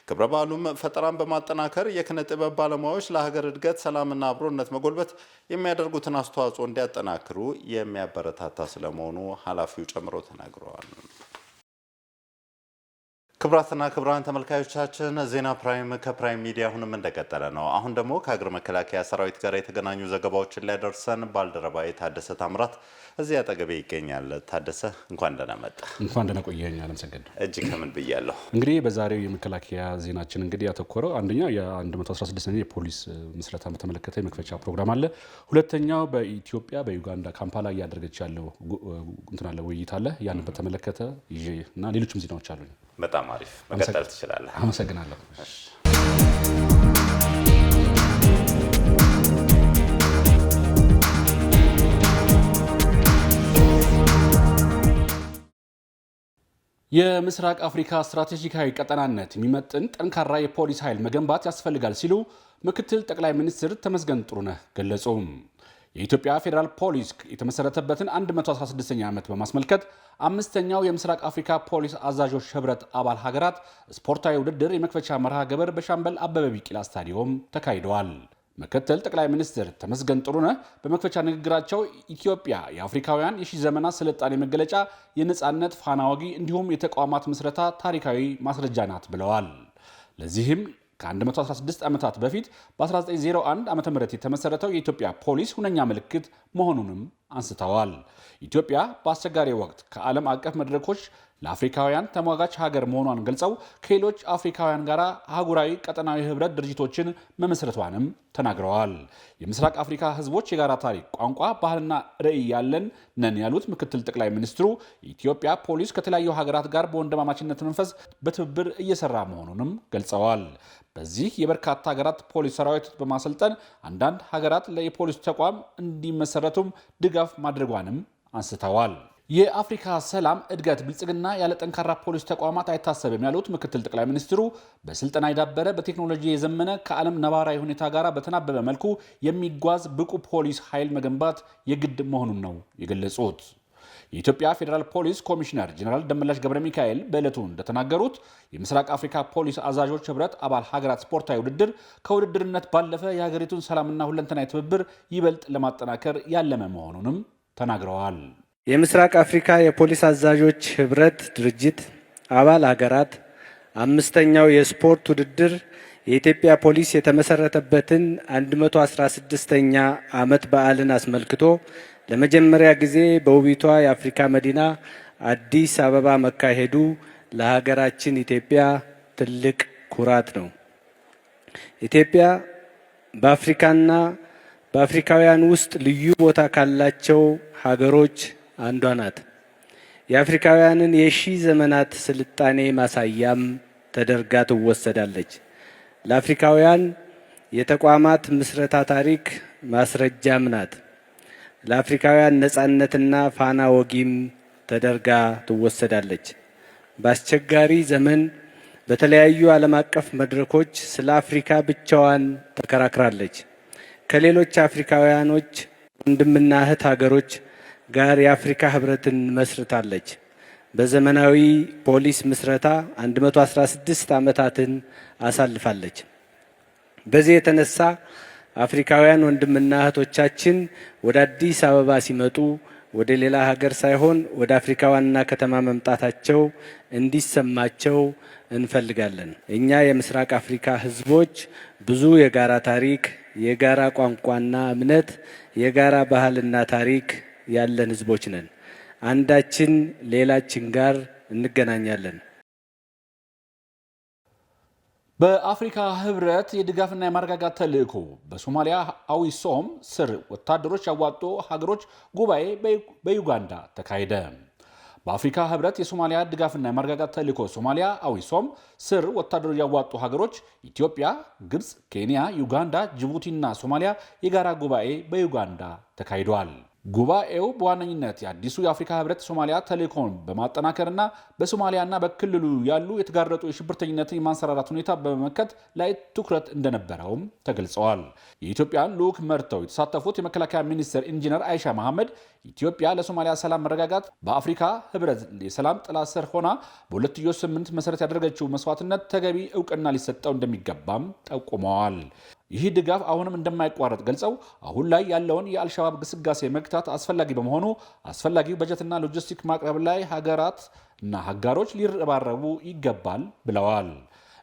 ክብረ በዓሉም ፈጠራን በማጠናከር የኪነ ጥበብ ባለሙያዎች ለሀገር እድገት፣ ሰላምና አብሮነት መጎልበት የሚያደርጉትን አስተዋጽኦ እንዲያጠናክሩ የሚያበረታታ ስለመሆኑ ኃላፊው ጨምሮ ተናግረዋል። ክቡራትና ክቡራን ተመልካዮቻችን ዜና ፕራይም ከፕራይም ሚዲያ አሁንም እንደቀጠለ ነው። አሁን ደግሞ ከሀገር መከላከያ ሰራዊት ጋር የተገናኙ ዘገባዎችን ሊያደርሰን ባልደረባዬ ታደሰ ታምራት እዚህ አጠገቤ ይገኛል። ታደሰ እንኳን ደህና መጣ። እንኳን ደህና ቆየኝ። አለምሰገድ እጅ ከምን ብያለሁ። እንግዲህ በዛሬው የመከላከያ ዜናችን እንግዲህ ያተኮረው አንደኛ የ116ኛ የፖሊስ ምስረታን በተመለከተ የመክፈቻ ፕሮግራም አለ። ሁለተኛው በኢትዮጵያ በዩጋንዳ ካምፓላ እያደረገች ያለው እንትን አለ ውይይት አለ። ያንን በተመለከተ ይዤ እና ሌሎችም ዜናዎች አሉ። በጣም አሪፍ መቀጠል ትችላለህ። አመሰግናለሁ። የምስራቅ አፍሪካ ስትራቴጂካዊ ቀጠናነት የሚመጥን ጠንካራ የፖሊስ ኃይል መገንባት ያስፈልጋል ሲሉ ምክትል ጠቅላይ ሚኒስትር ተመስገን ጥሩነህ ገለጹ። የኢትዮጵያ ፌዴራል ፖሊስ የተመሰረተበትን 116ኛ ዓመት በማስመልከት አምስተኛው የምስራቅ አፍሪካ ፖሊስ አዛዦች ህብረት አባል ሀገራት ስፖርታዊ ውድድር የመክፈቻ መርሃ ግብር በሻምበል አበበ ቢቂላ ስታዲየም ተካሂደዋል። ምክትል ጠቅላይ ሚኒስትር ተመስገን ጥሩነህ በመክፈቻ ንግግራቸው ኢትዮጵያ የአፍሪካውያን የሺህ ዘመናት ስልጣኔ መገለጫ፣ የነጻነት ፋና ወጊ እንዲሁም የተቋማት ምስረታ ታሪካዊ ማስረጃ ናት ብለዋል። ለዚህም ከ116 ዓመታት በፊት በ1901 ዓ.ም የተመሰረተው የኢትዮጵያ ፖሊስ ሁነኛ ምልክት መሆኑንም አንስተዋል። ኢትዮጵያ በአስቸጋሪ ወቅት ከዓለም አቀፍ መድረኮች ለአፍሪካውያን ተሟጋች ሀገር መሆኗን ገልጸው ከሌሎች አፍሪካውያን ጋር አህጉራዊ ቀጠናዊ ህብረት ድርጅቶችን መመስረቷንም ተናግረዋል። የምስራቅ አፍሪካ ህዝቦች የጋራ ታሪክ፣ ቋንቋ፣ ባህልና ራዕይ ያለን ነን ያሉት ምክትል ጠቅላይ ሚኒስትሩ የኢትዮጵያ ፖሊስ ከተለያዩ ሀገራት ጋር በወንድማማችነት መንፈስ በትብብር እየሰራ መሆኑንም ገልጸዋል። በዚህ የበርካታ ሀገራት ፖሊስ ሰራዊት በማሰልጠን አንዳንድ ሀገራት ለፖሊስ ተቋም እንዲመሰረቱም ድጋፍ ማድረጓንም አንስተዋል። የአፍሪካ ሰላም፣ እድገት፣ ብልጽግና ያለ ጠንካራ ፖሊስ ተቋማት አይታሰብም ያሉት ምክትል ጠቅላይ ሚኒስትሩ በስልጠና የዳበረ በቴክኖሎጂ የዘመነ ከዓለም ነባራዊ ሁኔታ ጋር በተናበበ መልኩ የሚጓዝ ብቁ ፖሊስ ኃይል መገንባት የግድ መሆኑን ነው የገለጹት። የኢትዮጵያ ፌዴራል ፖሊስ ኮሚሽነር ጀነራል ደመላሽ ገብረ ሚካኤል በዕለቱ እንደተናገሩት የምስራቅ አፍሪካ ፖሊስ አዛዦች ህብረት አባል ሀገራት ስፖርታዊ ውድድር ከውድድርነት ባለፈ የሀገሪቱን ሰላምና ሁለንተናዊ ትብብር ይበልጥ ለማጠናከር ያለመ መሆኑንም ተናግረዋል። የምስራቅ አፍሪካ የፖሊስ አዛዦች ህብረት ድርጅት አባል ሀገራት 5ኛው የስፖርት ውድድር የኢትዮጵያ ፖሊስ የተመሰረተበትን 116ኛ ዓመት በዓልን አስመልክቶ ለመጀመሪያ ጊዜ በውቢቷ የአፍሪካ መዲና አዲስ አበባ መካሄዱ ለሀገራችን ኢትዮጵያ ትልቅ ኩራት ነው። ኢትዮጵያ በአፍሪካና በአፍሪካውያን ውስጥ ልዩ ቦታ ካላቸው ሀገሮች አንዷ ናት። የአፍሪካውያንን የሺህ ዘመናት ስልጣኔ ማሳያም ተደርጋ ትወሰዳለች። ለአፍሪካውያን የተቋማት ምስረታ ታሪክ ማስረጃም ናት። ለአፍሪካውያን ነጻነትና ፋና ወጊም ተደርጋ ትወሰዳለች። በአስቸጋሪ ዘመን በተለያዩ ዓለም አቀፍ መድረኮች ስለ አፍሪካ ብቻዋን ተከራክራለች። ከሌሎች አፍሪካውያኖች ወንድምና እህት ሀገሮች ጋር የአፍሪካ ህብረትን መስርታለች። በዘመናዊ ፖሊስ ምስረታ 116 ዓመታትን አሳልፋለች። በዚህ የተነሳ አፍሪካውያን ወንድምና እህቶቻችን ወደ አዲስ አበባ ሲመጡ ወደ ሌላ ሀገር ሳይሆን ወደ አፍሪካ ዋና ከተማ መምጣታቸው እንዲሰማቸው እንፈልጋለን። እኛ የምስራቅ አፍሪካ ህዝቦች ብዙ የጋራ ታሪክ፣ የጋራ ቋንቋና እምነት፣ የጋራ ባህልና ታሪክ ያለን ህዝቦች ነን። አንዳችን ሌላችን ጋር እንገናኛለን። በአፍሪካ ህብረት የድጋፍና የማረጋጋት ተልዕኮ በሶማሊያ አዊሶም ስር ወታደሮች ያዋጡ ሀገሮች ጉባኤ በዩጋንዳ ተካሄደ። በአፍሪካ ህብረት የሶማሊያ ድጋፍና የማረጋጋት ተልዕኮ ሶማሊያ አዊሶም ስር ወታደሮች ያዋጡ ሀገሮች ኢትዮጵያ፣ ግብፅ፣ ኬንያ፣ ዩጋንዳ፣ ጅቡቲና ሶማሊያ የጋራ ጉባኤ በዩጋንዳ ተካሂዷል። ጉባኤው በዋነኝነት የአዲሱ የአፍሪካ ህብረት ሶማሊያ ተልዕኮን በማጠናከርና በሶማሊያና በክልሉ ያሉ የተጋረጡ የሽብርተኝነትን የማንሰራራት ሁኔታ በመመከት ላይ ትኩረት እንደነበረውም ተገልጸዋል። የኢትዮጵያን ልዑክ መርተው የተሳተፉት የመከላከያ ሚኒስትር ኢንጂነር አይሻ መሐመድ ኢትዮጵያ ለሶማሊያ ሰላም መረጋጋት በአፍሪካ ህብረት የሰላም ጥላ ስር ሆና በሁለትዮሽ ስምምነት መሰረት ያደረገችው መስዋዕትነት ተገቢ እውቅና ሊሰጠው እንደሚገባም ጠቁመዋል። ይህ ድጋፍ አሁንም እንደማይቋረጥ ገልጸው አሁን ላይ ያለውን የአልሸባብ ግስጋሴ መግታት አስፈላጊ በመሆኑ አስፈላጊው በጀትና ሎጂስቲክ ማቅረብ ላይ ሀገራት እና አጋሮች ሊረባረቡ ይገባል ብለዋል።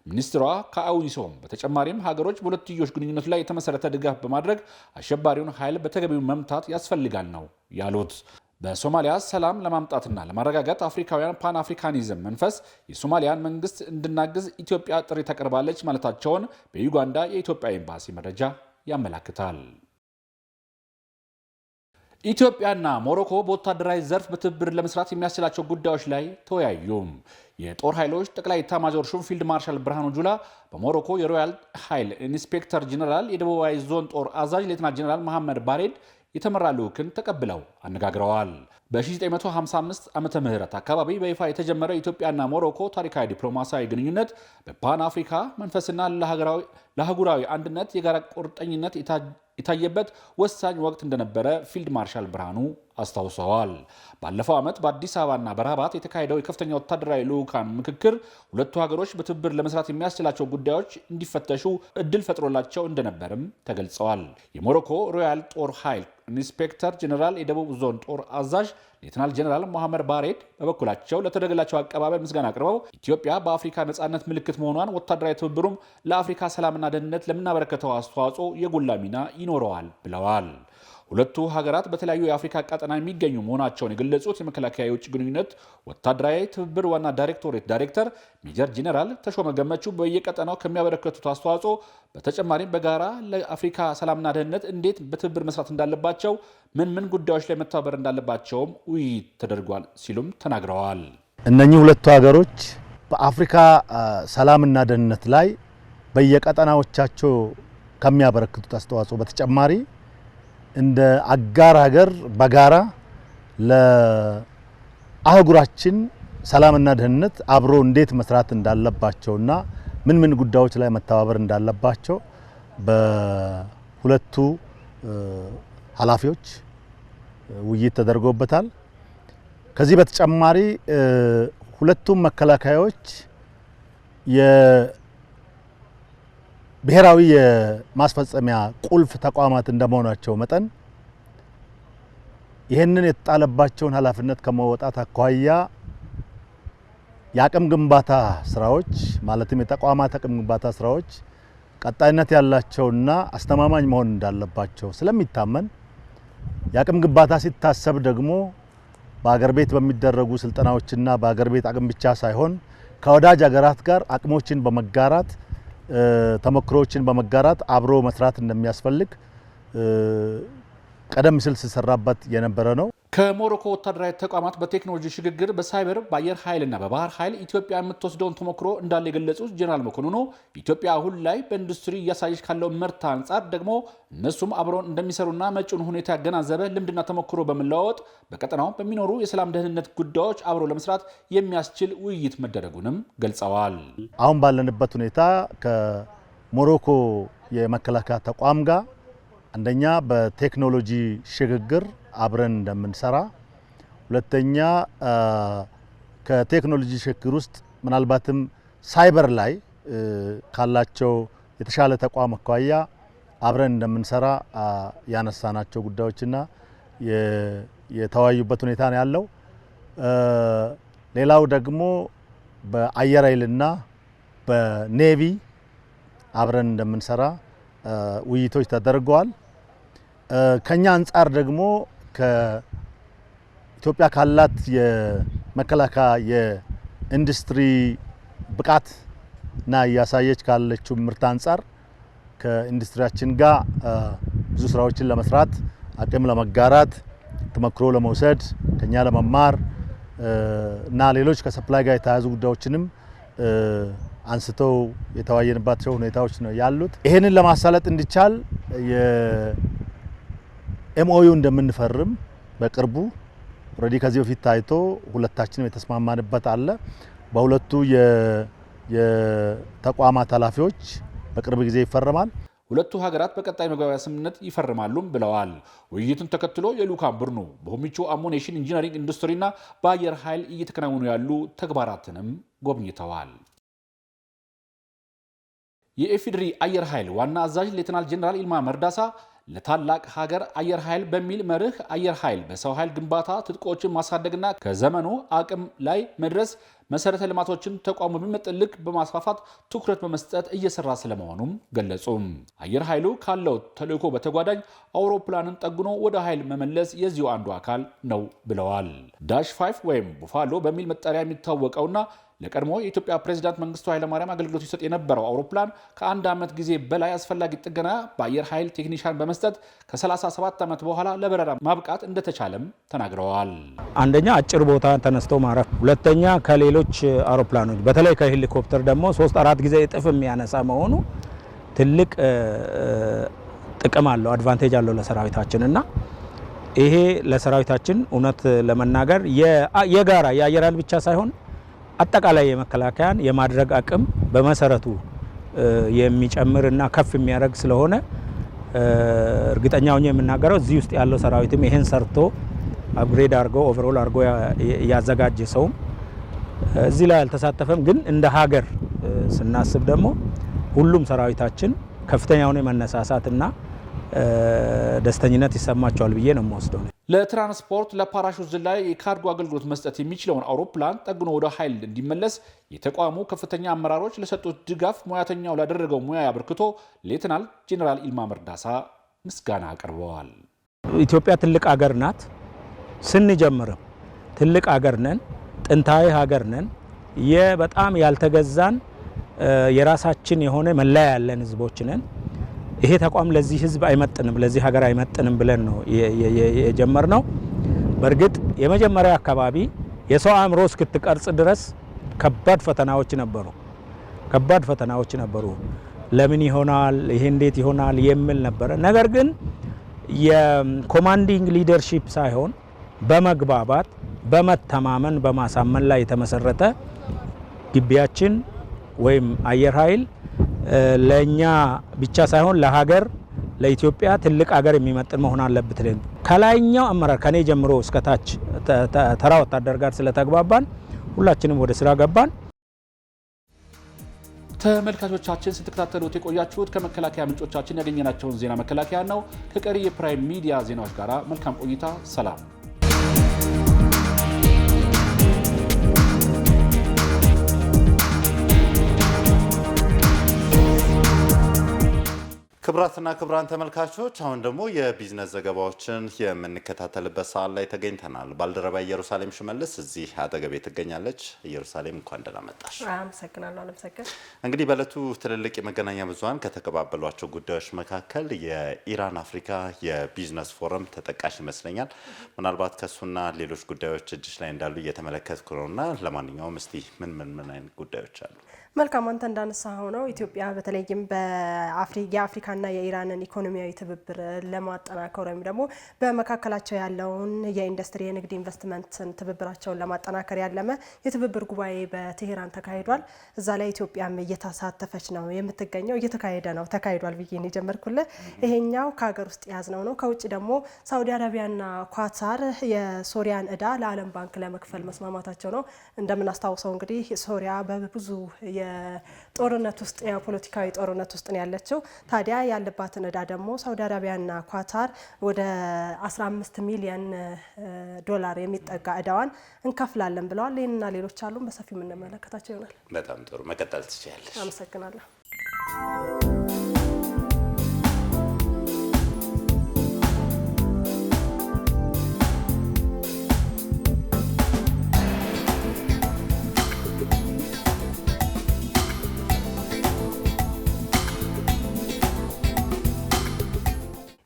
ሚኒስትሯ ከአዊሶም በተጨማሪም ሀገሮች በሁለትዮሽ ግንኙነቱ ላይ የተመሰረተ ድጋፍ በማድረግ አሸባሪውን ኃይል በተገቢው መምታት ያስፈልጋል ነው ያሉት። በሶማሊያ ሰላም ለማምጣትና ለማረጋጋት አፍሪካውያን ፓን አፍሪካኒዝም መንፈስ የሶማሊያን መንግስት እንድናግዝ ኢትዮጵያ ጥሪ ታቀርባለች ማለታቸውን በዩጋንዳ የኢትዮጵያ ኤምባሲ መረጃ ያመለክታል። ኢትዮጵያና ሞሮኮ በወታደራዊ ዘርፍ በትብብር ለመስራት የሚያስችላቸው ጉዳዮች ላይ ተወያዩ። የጦር ኃይሎች ጠቅላይ ኤታማዦር ሹም ፊልድ ማርሻል ብርሃኑ ጁላ በሞሮኮ የሮያል ኃይል ኢንስፔክተር ጀነራል የደቡባዊ ዞን ጦር አዛዥ ሌተና ጀነራል መሐመድ ባሬድ የተመራ ልዑክን ተቀብለው አነጋግረዋል። በ1955 ዓመተ ምህረት አካባቢ በይፋ የተጀመረው ኢትዮጵያና ሞሮኮ ታሪካዊ ዲፕሎማሲያዊ ግንኙነት በፓን አፍሪካ መንፈስና ለአህጉራዊ አንድነት የጋራ ቁርጠኝነት የታየበት ወሳኝ ወቅት እንደነበረ ፊልድ ማርሻል ብርሃኑ አስታውሰዋል። ባለፈው ዓመት በአዲስ አበባና በራባት የተካሄደው የከፍተኛ ወታደራዊ ልዑካን ምክክር ሁለቱ ሀገሮች በትብብር ለመስራት የሚያስችላቸው ጉዳዮች እንዲፈተሹ እድል ፈጥሮላቸው እንደነበርም ተገልጸዋል። የሞሮኮ ሮያል ጦር ኃይል ኢንስፔክተር ጀነራል የደቡብ ዞን ጦር አዛዥ ሌተናል ጀነራል መሐመድ ባሬድ በበኩላቸው ለተደረገላቸው አቀባበል ምስጋና አቅርበው ኢትዮጵያ በአፍሪካ ነጻነት ምልክት መሆኗን ወታደራዊ ትብብሩም ለአፍሪካ ሰላምና ደህንነት ለምናበረከተው አስተዋጽኦ የጎላ ሚና ይኖረዋል ብለዋል። ሁለቱ ሀገራት በተለያዩ የአፍሪካ ቀጠና የሚገኙ መሆናቸውን የገለጹት የመከላከያ የውጭ ግንኙነት ወታደራዊ ትብብር ዋና ዳይሬክቶሬት ዳይሬክተር ሜጀር ጄኔራል ተሾመ ገመቹ በየቀጠናው ከሚያበረከቱት አስተዋጽኦ በተጨማሪም በጋራ ለአፍሪካ ሰላምና ደህንነት እንዴት በትብብር መስራት እንዳለባቸው፣ ምን ጉዳዮች ላይ መተባበር እንዳለባቸውም ውይይት ተደርጓል ሲሉም ተናግረዋል። እነኚህ ሁለቱ ሀገሮች በአፍሪካ ሰላምና ደህንነት ላይ በየቀጠናዎቻቸው ከሚያበረክቱት አስተዋጽኦ በተጨማሪ እንደ አጋር ሀገር በጋራ ለአህጉራችን ሰላምና ደህንነት አብሮ እንዴት መስራት እንዳለባቸውና ምን ጉዳዮች ላይ መተባበር እንዳለባቸው በሁለቱ ኃላፊዎች ውይይት ተደርጎበታል። ከዚህ በተጨማሪ ሁለቱም መከላከያዎች ብሔራዊ የማስፈጸሚያ ቁልፍ ተቋማት እንደመሆናቸው መጠን ይህንን የተጣለባቸውን ኃላፊነት ከመወጣት አኳያ የአቅም ግንባታ ስራዎች ማለትም የተቋማት አቅም ግንባታ ስራዎች ቀጣይነት ያላቸውና አስተማማኝ መሆን እንዳለባቸው ስለሚታመን የአቅም ግንባታ ሲታሰብ ደግሞ በአገር ቤት በሚደረጉ ስልጠናዎችና በአገር ቤት አቅም ብቻ ሳይሆን ከወዳጅ ሀገራት ጋር አቅሞችን በመጋራት ተሞክሮዎችን በመጋራት አብሮ መስራት እንደሚያስፈልግ ቀደም ሲል ሲሰራበት የነበረ ነው። ከሞሮኮ ወታደራዊ ተቋማት በቴክኖሎጂ ሽግግር በሳይበር በአየር ኃይልና በባህር ኃይል ኢትዮጵያ የምትወስደውን ተሞክሮ እንዳለ የገለጹት ጄኔራል መኮንኑ ኢትዮጵያ አሁን ላይ በኢንዱስትሪ እያሳየች ካለው ምርት አንጻር ደግሞ እነሱም አብረውን እንደሚሰሩና መጪውን ሁኔታ ያገናዘበ ልምድና ተሞክሮ በመለዋወጥ በቀጠናው በሚኖሩ የሰላም ደህንነት ጉዳዮች አብሮ ለመስራት የሚያስችል ውይይት መደረጉንም ገልጸዋል። አሁን ባለንበት ሁኔታ ከሞሮኮ የመከላከያ ተቋም ጋር አንደኛ በቴክኖሎጂ ሽግግር አብረን እንደምንሰራ፣ ሁለተኛ ከቴክኖሎጂ ሽግግር ውስጥ ምናልባትም ሳይበር ላይ ካላቸው የተሻለ ተቋም አኳያ አብረን እንደምንሰራ ያነሳናቸው ጉዳዮችና የተወያዩበት ሁኔታ ነው ያለው። ሌላው ደግሞ በአየር ኃይልና በኔቪ አብረን እንደምንሰራ ውይይቶች ተደርገዋል። ከኛ አንጻር ደግሞ ከኢትዮጵያ ካላት የመከላከያ የኢንዱስትሪ ብቃት እና እያሳየች ካለችው ምርት አንጻር ከኢንዱስትሪያችን ጋር ብዙ ስራዎችን ለመስራት አቅም ለመጋራት ተሞክሮ ለመውሰድ ከኛ ለመማር እና ሌሎች ከሰፕላይ ጋር የተያያዙ ጉዳዮችንም አንስተው የተወያየንባቸው ሁኔታዎች ነው ያሉት። ይሄንን ለማሳለጥ እንዲቻል የኤምኦዩ እንደምንፈርም በቅርቡ ኦልሬዲ ከዚህ በፊት ታይቶ ሁለታችንም የተስማማንበት አለ። በሁለቱ የተቋማት ኃላፊዎች በቅርብ ጊዜ ይፈረማል። ሁለቱ ሀገራት በቀጣይ መግባቢያ ስምምነት ይፈርማሉም ብለዋል። ውይይቱን ተከትሎ የልዑካን ቡድኑ በሆሚቾ አሞኔሽን ኢንጂነሪንግ ኢንዱስትሪና በአየር ኃይል እየተከናወኑ ያሉ ተግባራትንም ጎብኝተዋል። የኢፌዴሪ አየር ኃይል ዋና አዛዥ ሌተናል ጄኔራል ይልማ መርዳሳ ለታላቅ ሀገር አየር ኃይል በሚል መርህ አየር ኃይል በሰው ኃይል ግንባታ ትጥቆችን ማሳደግና ከዘመኑ አቅም ላይ መድረስ መሰረተ ልማቶችን ተቋሙ በሚመጥን ልክ በማስፋፋት ትኩረት በመስጠት እየሰራ ስለመሆኑም ገለጹ። አየር ኃይሉ ካለው ተልዕኮ በተጓዳኝ አውሮፕላንን ጠግኖ ወደ ኃይል መመለስ የዚሁ አንዱ አካል ነው ብለዋል። ዳሽ 5 ወይም ቡፋሎ በሚል መጠሪያ የሚታወቀውና ለቀድሞ የኢትዮጵያ ፕሬዝዳንት መንግስቱ ኃይለማርያም አገልግሎት ይሰጥ የነበረው አውሮፕላን ከአንድ ዓመት ጊዜ በላይ አስፈላጊ ጥገና በአየር ኃይል ቴክኒሻን በመስጠት ከ37 ዓመት በኋላ ለበረራ ማብቃት እንደተቻለም ተናግረዋል። አንደኛ አጭር ቦታ ተነስቶ ማረፍ፣ ሁለተኛ ከሌሎች አውሮፕላኖች በተለይ ከሄሊኮፕተር ደግሞ 3-4 ጊዜ እጥፍ የሚያነሳ መሆኑ ትልቅ ጥቅም አለው፣ አድቫንቴጅ አለው ለሰራዊታችን እና ይሄ ለሰራዊታችን እውነት ለመናገር የጋራ የአየር ኃይል ብቻ ሳይሆን አጠቃላይ የመከላከያን የማድረግ አቅም በመሰረቱ የሚጨምርና ከፍ የሚያደርግ ስለሆነ እርግጠኛ ሆኜ የምናገረው እዚህ ውስጥ ያለው ሰራዊትም ይሄን ሰርቶ አፕግሬድ አድርጎ ኦቨርኦል አድርጎ ያዘጋጀ ሰውም እዚህ ላይ አልተሳተፈም። ግን እንደ ሀገር ስናስብ ደግሞ ሁሉም ሰራዊታችን ከፍተኛ የሆነ መነሳሳትና ደስተኝነት ይሰማቸዋል ብዬ ነው የምወስደው። ለትራንስፖርት ለፓራሹት ዝላይ የካርጎ አገልግሎት መስጠት የሚችለውን አውሮፕላን ጠግኖ ወደ ኃይል እንዲመለስ የተቋሙ ከፍተኛ አመራሮች ለሰጡት ድጋፍ ሙያተኛው ላደረገው ሙያ አበርክቶ ሌተናል ጄኔራል ኢልማ መርዳሳ ምስጋና አቅርበዋል። ኢትዮጵያ ትልቅ ሀገር ናት። ስንጀምርም ትልቅ ሀገር ነን፣ ጥንታዊ ሀገር ነን። በጣም ያልተገዛን የራሳችን የሆነ መለያ ያለን ህዝቦች ነን። ይሄ ተቋም ለዚህ ህዝብ አይመጥንም፣ ለዚህ ሀገር አይመጥንም ብለን ነው የጀመርነው። በእርግጥ የመጀመሪያ አካባቢ የሰው አእምሮ እስክትቀርጽ ድረስ ከባድ ፈተናዎች ነበሩ። ለምን ይሆናል፣ ይሄ እንዴት ይሆናል የሚል ነበረ። ነገር ግን የኮማንዲንግ ሊደርሺፕ ሳይሆን በመግባባት በመተማመን በማሳመን ላይ የተመሰረተ ግቢያችን ወይም አየር ኃይል ለኛ ብቻ ሳይሆን ለሀገር ለኢትዮጵያ ትልቅ ሀገር የሚመጥን መሆን አለበት። ከላይኛው አመራር ከኔ ጀምሮ እስከ ታች ተራ ወታደር ጋር ስለተግባባን ሁላችንም ወደ ስራ ገባን። ተመልካቾቻችን ስትከታተሉት የቆያችሁት ከመከላከያ ምንጮቻችን ያገኘናቸውን ዜና መከላከያ ነው። ከቀሪ የፕራይም ሚዲያ ዜናዎች ጋር መልካም ቆይታ። ሰላም። ክብራትና ክብራን ተመልካቾች አሁን ደግሞ የቢዝነስ ዘገባዎችን የምንከታተልበት ሰዓት ላይ ተገኝተናል። ባልደረባ ኢየሩሳሌም ሽመልስ እዚህ አጠገቤ ትገኛለች። ኢየሩሳሌም እንኳን ደህና መጣሽ። አመሰግናለሁ። እንግዲህ በእለቱ ትልልቅ የመገናኛ ብዙሃን ከተቀባበሏቸው ጉዳዮች መካከል የኢራን አፍሪካ የቢዝነስ ፎረም ተጠቃሽ ይመስለኛል። ምናልባት ከሱና ሌሎች ጉዳዮች እጅሽ ላይ እንዳሉ እየተመለከትኩ ነውና ለማንኛውም እስቲ ምን አይነት ጉዳዮች አሉ? መልካም፣ አንተ እንዳነሳኸው ነው ኢትዮጵያ በተለይም የአፍሪካና የኢራንን ኢኮኖሚያዊ ትብብር ለማጠናከር ወይም ደግሞ በመካከላቸው ያለውን የኢንዱስትሪ የንግድ ኢንቨስትመንትን ትብብራቸውን ለማጠናከር ያለመ የትብብር ጉባኤ በቴሄራን ተካሂዷል። እዛ ላይ ኢትዮጵያም እየተሳተፈች ነው የምትገኘው። ተካሂዷል ብዬ ነው የጀመርኩልህ። ይሄኛው ከሀገር ውስጥ የያዝነው ነው። ከውጭ ደግሞ ሳውዲ አረቢያና ኳታር የሶሪያን ዕዳ ለዓለም ባንክ ለመክፈል መስማማታቸው ነው። እንደምናስታውሰው እንግዲህ ሶሪያ በብዙ የጦርነት ውስጥ የፖለቲካዊ ጦርነት ውስጥ ነው ያለችው። ታዲያ ያለባትን ዕዳ ደግሞ ሳውዲ አረቢያና ኳታር ወደ 15 ሚሊዮን ዶላር የሚጠጋ ዕዳዋን እንከፍላለን ብለዋል። ይህንና ሌሎች አሉ፣ በሰፊው የምንመለከታቸው ይሆናል። በጣም ጥሩ፣ መቀጠል ትችያለሽ። አመሰግናለሁ።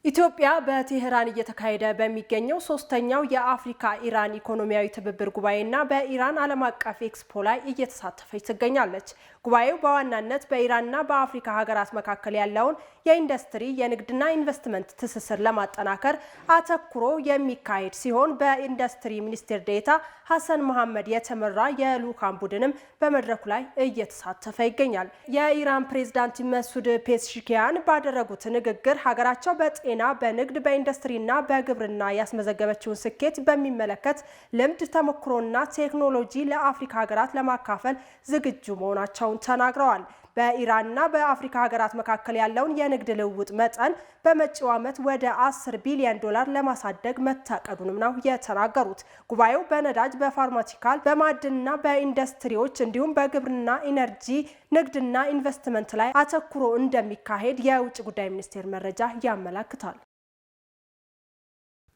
ኢትዮጵያ በቴሄራን እየተካሄደ በሚገኘው ሶስተኛው የአፍሪካ ኢራን ኢኮኖሚያዊ ትብብር ጉባኤና በኢራን ዓለም አቀፍ ኤክስፖ ላይ እየተሳተፈች ትገኛለች። ጉባኤው በዋናነት በኢራንና በአፍሪካ ሀገራት መካከል ያለውን የኢንዱስትሪ የንግድና ኢንቨስትመንት ትስስር ለማጠናከር አተኩሮ የሚካሄድ ሲሆን በኢንዱስትሪ ሚኒስቴር ዴኤታ ሐሰን መሐመድ የተመራ የልዑካን ቡድንም በመድረኩ ላይ እየተሳተፈ ይገኛል። የኢራን ፕሬዝዳንት መሱድ ፔዝሽኪያን ባደረጉት ንግግር ሀገራቸው በጤና፣ በንግድ፣ በኢንዱስትሪና በግብርና ያስመዘገበችውን ስኬት በሚመለከት ልምድ፣ ተሞክሮና ቴክኖሎጂ ለአፍሪካ ሀገራት ለማካፈል ዝግጁ መሆናቸውን ተናግረዋል። በኢራንና በአፍሪካ ሀገራት መካከል ያለውን የንግድ ልውውጥ መጠን በመጪው ዓመት ወደ 10 ቢሊዮን ዶላር ለማሳደግ መታቀዱንም ነው የተናገሩት። ጉባኤው በነዳጅ፣ በፋርማሲካል፣ በማዕድንና በኢንዱስትሪዎች እንዲሁም በግብርና፣ ኢነርጂ፣ ንግድና ኢንቨስትመንት ላይ አተኩሮ እንደሚካሄድ የውጭ ጉዳይ ሚኒስቴር መረጃ ያመለክታል።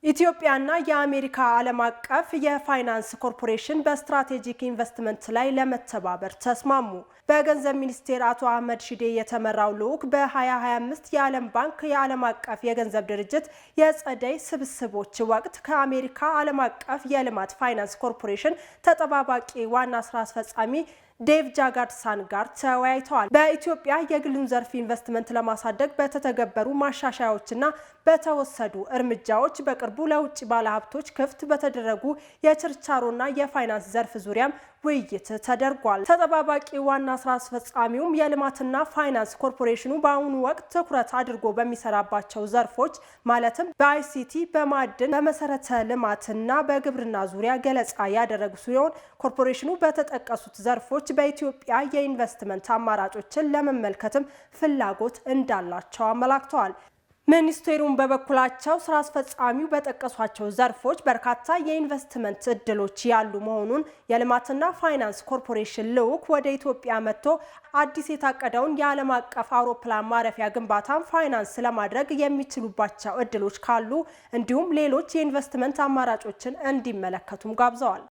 ኢትዮጵያና የአሜሪካ ዓለም አቀፍ የፋይናንስ ኮርፖሬሽን በስትራቴጂክ ኢንቨስትመንት ላይ ለመተባበር ተስማሙ። በገንዘብ ሚኒስቴር አቶ አህመድ ሺዴ የተመራው ልዑክ በ2025 የዓለም ባንክ የዓለም አቀፍ የገንዘብ ድርጅት የጸደይ ስብስቦች ወቅት ከአሜሪካ ዓለም አቀፍ የልማት ፋይናንስ ኮርፖሬሽን ተጠባባቂ ዋና ስራ አስፈጻሚ ዴቭ ጃጋርሳን ጋር ተወያይተዋል። በኢትዮጵያ የግሉን ዘርፍ ኢንቨስትመንት ለማሳደግ በተተገበሩ ማሻሻያዎችና በተወሰዱ እርምጃዎች በቅርቡ ለውጭ ባለሀብቶች ክፍት በተደረጉ የችርቻሮና የፋይናንስ ዘርፍ ዙሪያም ውይይት ተደርጓል። ተጠባባቂ ዋና ስራ አስፈጻሚውም የልማትና ፋይናንስ ኮርፖሬሽኑ በአሁኑ ወቅት ትኩረት አድርጎ በሚሰራባቸው ዘርፎች ማለትም በአይሲቲ፣ በማዕድን፣ በመሰረተ ልማትና በግብርና ዙሪያ ገለጻ ያደረጉ ሲሆን ኮርፖሬሽኑ በተጠቀሱት ዘርፎች በኢትዮጵያ የኢንቨስትመንት አማራጮችን ለመመልከትም ፍላጎት እንዳላቸው አመላክተዋል። ሚኒስቴሩን በበኩላቸው ስራ አስፈጻሚው በጠቀሷቸው ዘርፎች በርካታ የኢንቨስትመንት እድሎች ያሉ መሆኑን የልማትና ፋይናንስ ኮርፖሬሽን ልዑክ ወደ ኢትዮጵያ መጥቶ አዲስ የታቀደውን የዓለም አቀፍ አውሮፕላን ማረፊያ ግንባታን ፋይናንስ ለማድረግ የሚችሉባቸው እድሎች ካሉ እንዲሁም ሌሎች የኢንቨስትመንት አማራጮችን እንዲመለከቱም ጋብዘዋል።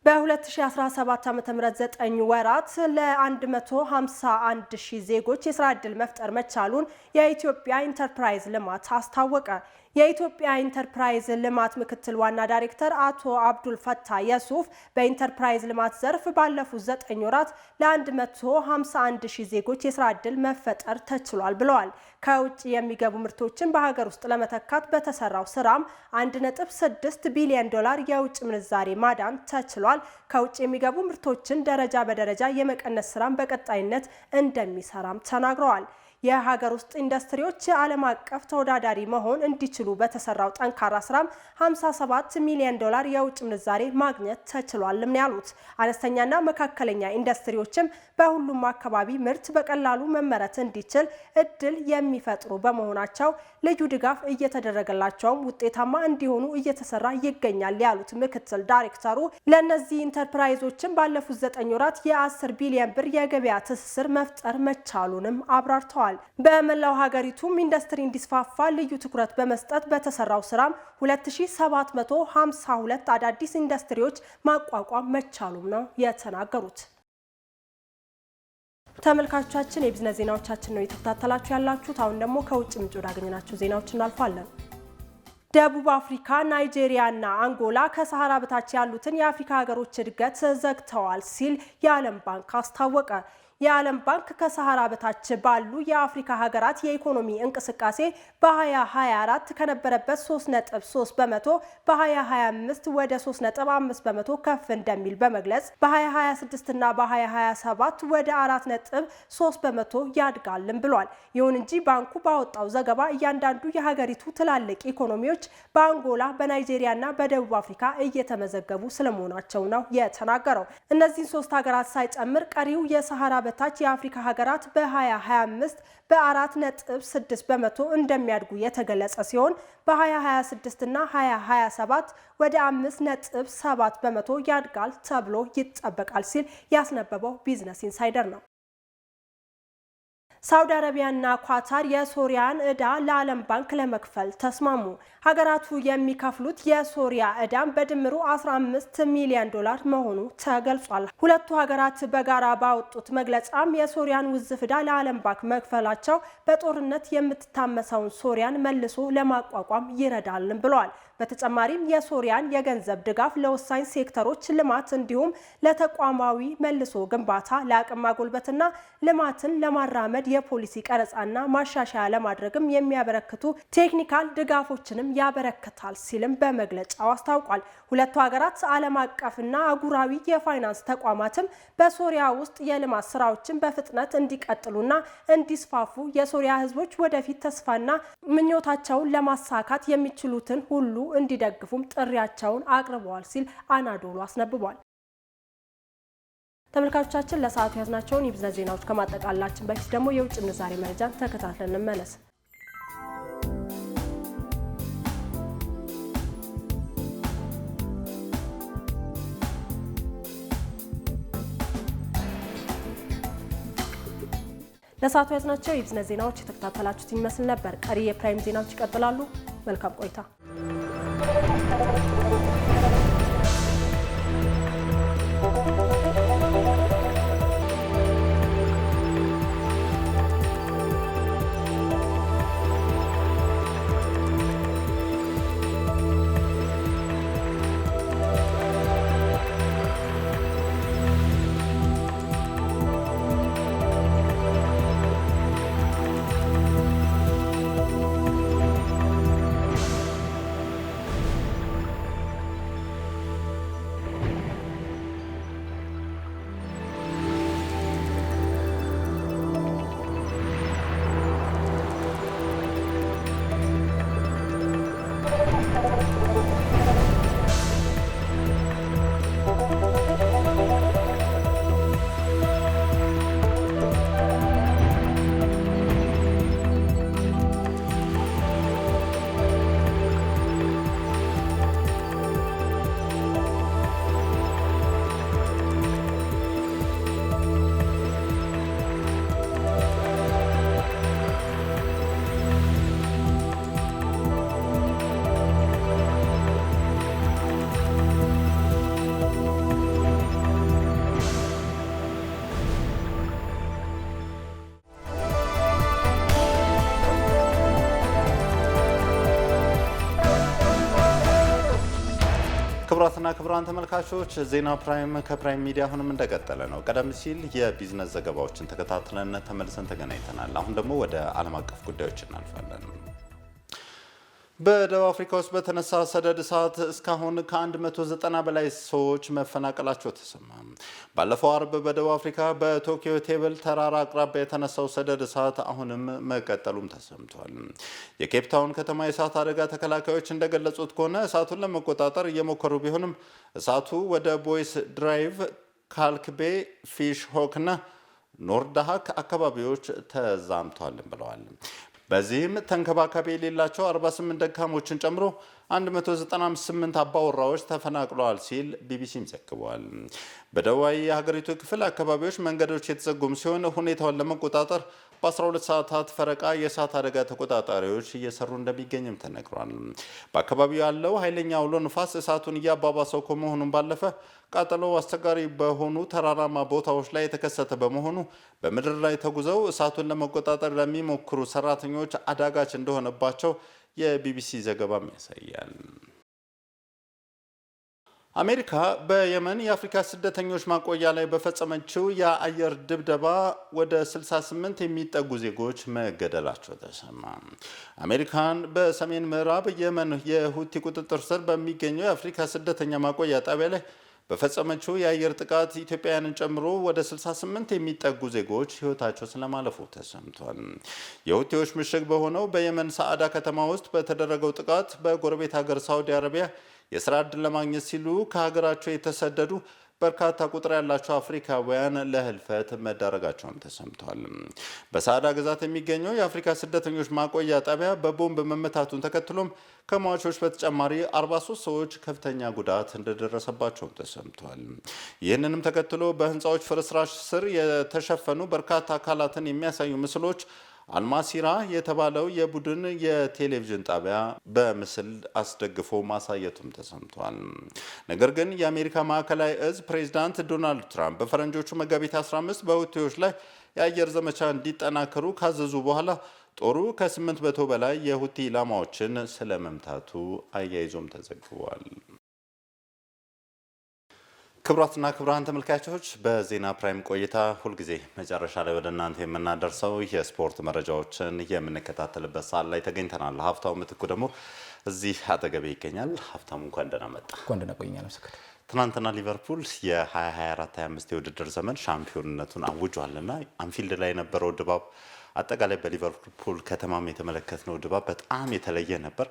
በ2017 ዓ.ም 9 ወራት ለ151 ሺህ ዜጎች የስራ ዕድል መፍጠር መቻሉን የኢትዮጵያ ኢንተርፕራይዝ ልማት አስታወቀ። የኢትዮጵያ ኢንተርፕራይዝ ልማት ምክትል ዋና ዳይሬክተር አቶ አብዱል ፈታ የሱፍ በኢንተርፕራይዝ ልማት ዘርፍ ባለፉት 9 ወራት ለ151 ሺህ ዜጎች የስራ ዕድል መፈጠር ተችሏል ብለዋል። ከውጭ የሚገቡ ምርቶችን በሀገር ውስጥ ለመተካት በተሰራው ስራም 1.6 ቢሊዮን ዶላር የውጭ ምንዛሬ ማዳን ተችሏል። ከውጭ የሚገቡ ምርቶችን ደረጃ በደረጃ የመቀነስ ስራም በቀጣይነት እንደሚሰራም ተናግረዋል። የሀገር ውስጥ ኢንዱስትሪዎች ዓለም አቀፍ ተወዳዳሪ መሆን እንዲችሉ በተሰራው ጠንካራ ስራም 57 ሚሊዮን ዶላር የውጭ ምንዛሬ ማግኘት ተችሏልም ነው ያሉት። አነስተኛና መካከለኛ ኢንዱስትሪዎችም በሁሉም አካባቢ ምርት በቀላሉ መመረት እንዲችል እድል የሚፈጥሩ በመሆናቸው ልዩ ድጋፍ እየተደረገላቸውም ውጤታማ እንዲሆኑ እየተሰራ ይገኛል ያሉት ምክትል ዳይሬክተሩ ለእነዚህ ኢንተርፕራይዞችም ባለፉት 9 ወራት የ10 ቢሊዮን ብር የገበያ ትስስር መፍጠር መቻሉንም አብራርተዋል። በመላው ሀገሪቱም ኢንዱስትሪ እንዲስፋፋ ልዩ ትኩረት በመስጠት በተሰራው ስራም 2752 አዳዲስ ኢንዱስትሪዎች ማቋቋም መቻሉም ነው የተናገሩት። ተመልካቾቻችን የቢዝነስ ዜናዎቻችን ነው የተከታተላችሁ ያላችሁት። አሁን ደግሞ ከውጭ ምንጭ ወዳገኘናቸው ዜናዎች እናልፋለን። ደቡብ አፍሪካ፣ ናይጄሪያ እና አንጎላ ከሰሃራ በታች ያሉትን የአፍሪካ ሀገሮች እድገት ዘግተዋል ሲል የዓለም ባንክ አስታወቀ። የዓለም ባንክ ከሰሃራ በታች ባሉ የአፍሪካ ሀገራት የኢኮኖሚ እንቅስቃሴ በ2024 ከነበረበት 3.3 በመቶ በ2025 ወደ 3.5 በመቶ ከፍ እንደሚል በመግለጽ በ2026 እና በ2027 ወደ 4.3 በመቶ ያድጋልም ብሏል። ይሁን እንጂ ባንኩ ባወጣው ዘገባ እያንዳንዱ የሀገሪቱ ትላልቅ ኢኮኖሚዎች በአንጎላ፣ በናይጄሪያ እና በደቡብ አፍሪካ እየተመዘገቡ ስለመሆናቸው ነው የተናገረው። እነዚህን 3 ሀገራት ሳይጨምር ቀሪው የሰሃራ በታች የአፍሪካ ሀገራት በ2025 በ4.6 በመቶ እንደሚያድጉ የተገለጸ ሲሆን በ2026 እና 2027 ወደ 5.7 በመቶ ያድጋል ተብሎ ይጠበቃል ሲል ያስነበበው ቢዝነስ ኢንሳይደር ነው። ሳውዲ አረቢያና ኳታር የሶሪያን ዕዳ ለዓለም ባንክ ለመክፈል ተስማሙ። ሀገራቱ የሚከፍሉት የሶሪያ ዕዳም በድምሩ 15 ሚሊዮን ዶላር መሆኑ ተገልጿል። ሁለቱ ሀገራት በጋራ ባወጡት መግለጫም የሶሪያን ውዝፍ ዕዳ ለዓለም ባንክ መክፈላቸው በጦርነት የምትታመሰውን ሶሪያን መልሶ ለማቋቋም ይረዳልን ብለዋል። በተጨማሪም የሶሪያን የገንዘብ ድጋፍ ለወሳኝ ሴክተሮች ልማት እንዲሁም ለተቋማዊ መልሶ ግንባታ፣ ለአቅም ማጎልበትና ልማትን ለማራመድ የፖሊሲ ቀረጻና ማሻሻያ ለማድረግም የሚያበረክቱ ቴክኒካል ድጋፎችንም ያበረክታል ሲልም በመግለጫው አስታውቋል። ሁለቱ ሀገራት ዓለም አቀፍና አህጉራዊ የፋይናንስ ተቋማትም በሶሪያ ውስጥ የልማት ስራዎችን በፍጥነት እንዲቀጥሉና እንዲስፋፉ የሶሪያ ሕዝቦች ወደፊት ተስፋና ምኞታቸውን ለማሳካት የሚችሉትን ሁሉ እንዲደግፉም ጥሪያቸውን አቅርበዋል ሲል አናዶሉ አስነብቧል። ተመልካቾቻችን ለሰዓቱ ያዝናቸውን የቢዝነስ ዜናዎች ከማጠቃላችን በፊት ደግሞ የውጭ ምንዛሬ መረጃን ተከታትለን እንመለስ። ለሰዓቱ ያዝናቸው የቢዝነስ ዜናዎች የተከታተላችሁት ይመስል ነበር። ቀሪ የፕራይም ዜናዎች ይቀጥላሉ። መልካም ቆይታ። ክቡራትና ክቡራን ተመልካቾች ዜና ፕራይም ከፕራይም ሚዲያ አሁንም እንደቀጠለ ነው። ቀደም ሲል የቢዝነስ ዘገባዎችን ተከታትለን ተመልሰን ተገናኝተናል። አሁን ደግሞ ወደ ዓለም አቀፍ ጉዳዮች እናልፋለን። በደቡብ አፍሪካ ውስጥ በተነሳ ሰደድ እሳት እስካሁን ከ190 በላይ ሰዎች መፈናቀላቸው ተሰማ። ባለፈው አርብ በደቡብ አፍሪካ በቶኪዮ ቴብል ተራራ አቅራቢያ የተነሳው ሰደድ እሳት አሁንም መቀጠሉም ተሰምቷል። የኬፕታውን ከተማ የእሳት አደጋ ተከላካዮች እንደገለጹት ከሆነ እሳቱን ለመቆጣጠር እየሞከሩ ቢሆንም እሳቱ ወደ ቦይስ ድራይቭ፣ ካልክቤ፣ ፊሽ ሆክና ኖርዳሃክ አካባቢዎች ተዛምቷል ብለዋል። በዚህም ተንከባካቢ የሌላቸው 48 ደካሞችን ጨምሮ 198 አባወራዎች ተፈናቅለዋል ሲል ቢቢሲም ዘግቧል። በደቡባዊ የሀገሪቱ ክፍል አካባቢዎች መንገዶች የተዘጉም ሲሆን ሁኔታውን ለመቆጣጠር በ12 ሰዓታት ፈረቃ የእሳት አደጋ ተቆጣጣሪዎች እየሰሩ እንደሚገኝም ተነግሯል። በአካባቢው ያለው ኃይለኛ አውሎ ንፋስ እሳቱን እያባባሰው ከመሆኑም ባለፈ ቃጠሎ አስቸጋሪ በሆኑ ተራራማ ቦታዎች ላይ የተከሰተ በመሆኑ በምድር ላይ ተጉዘው እሳቱን ለመቆጣጠር ለሚሞክሩ ሰራተኞች አዳጋች እንደሆነባቸው የቢቢሲ ዘገባም ያሳያል። አሜሪካ በየመን የአፍሪካ ስደተኞች ማቆያ ላይ በፈጸመችው የአየር ድብደባ ወደ 68 የሚጠጉ ዜጎች መገደላቸው ተሰማ። አሜሪካን በሰሜን ምዕራብ የመን የሁቲ ቁጥጥር ስር በሚገኘው የአፍሪካ ስደተኛ ማቆያ ጣቢያ ላይ በፈጸመችው የአየር ጥቃት ኢትዮጵያውያንን ጨምሮ ወደ 68 የሚጠጉ ዜጎች ሕይወታቸው ስለማለፉ ተሰምቷል። የሁቲዎች ምሽግ በሆነው በየመን ሰዓዳ ከተማ ውስጥ በተደረገው ጥቃት በጎረቤት ሀገር ሳውዲ አረቢያ የስራ ዕድል ለማግኘት ሲሉ ከሀገራቸው የተሰደዱ በርካታ ቁጥር ያላቸው አፍሪካውያን ለህልፈት መዳረጋቸውን ተሰምቷል። በሳዕዳ ግዛት የሚገኘው የአፍሪካ ስደተኞች ማቆያ ጣቢያ በቦምብ መመታቱን ተከትሎም ከሟቾች በተጨማሪ 43 ሰዎች ከፍተኛ ጉዳት እንደደረሰባቸው ተሰምቷል። ይህንንም ተከትሎ በህንፃዎች ፍርስራሽ ስር የተሸፈኑ በርካታ አካላትን የሚያሳዩ ምስሎች አልማሲራ የተባለው የቡድን የቴሌቪዥን ጣቢያ በምስል አስደግፎ ማሳየቱም ተሰምቷል። ነገር ግን የአሜሪካ ማዕከላዊ እዝ ፕሬዝዳንት ዶናልድ ትራምፕ በፈረንጆቹ መጋቢት 15 በሁቲዎች ላይ የአየር ዘመቻ እንዲጠናከሩ ካዘዙ በኋላ ጦሩ ከ800 በላይ የሁቲ ኢላማዎችን ስለመምታቱ አያይዞም ተዘግቧል። ክቡራትና ክቡራን ተመልካቾች በዜና ፕራይም ቆይታ ሁልጊዜ መጨረሻ ላይ ወደ እናንተ የምናደርሰው የስፖርት መረጃዎችን የምንከታተልበት ሰዓት ላይ ተገኝተናል። ሀብታሙ ምትኩ ደግሞ እዚህ አጠገቤ ይገኛል። ሀብታሙ እንኳን ደህና መጣ። እንኳን ደህና ቆይኛል። ትናንትና ሊቨርፑል የ2024/25 የውድድር ዘመን ሻምፒዮንነቱን አውጇልና አንፊልድ ላይ የነበረው ድባብ አጠቃላይ በሊቨርፑል ከተማም የተመለከትነው ድባብ በጣም የተለየ ነበር።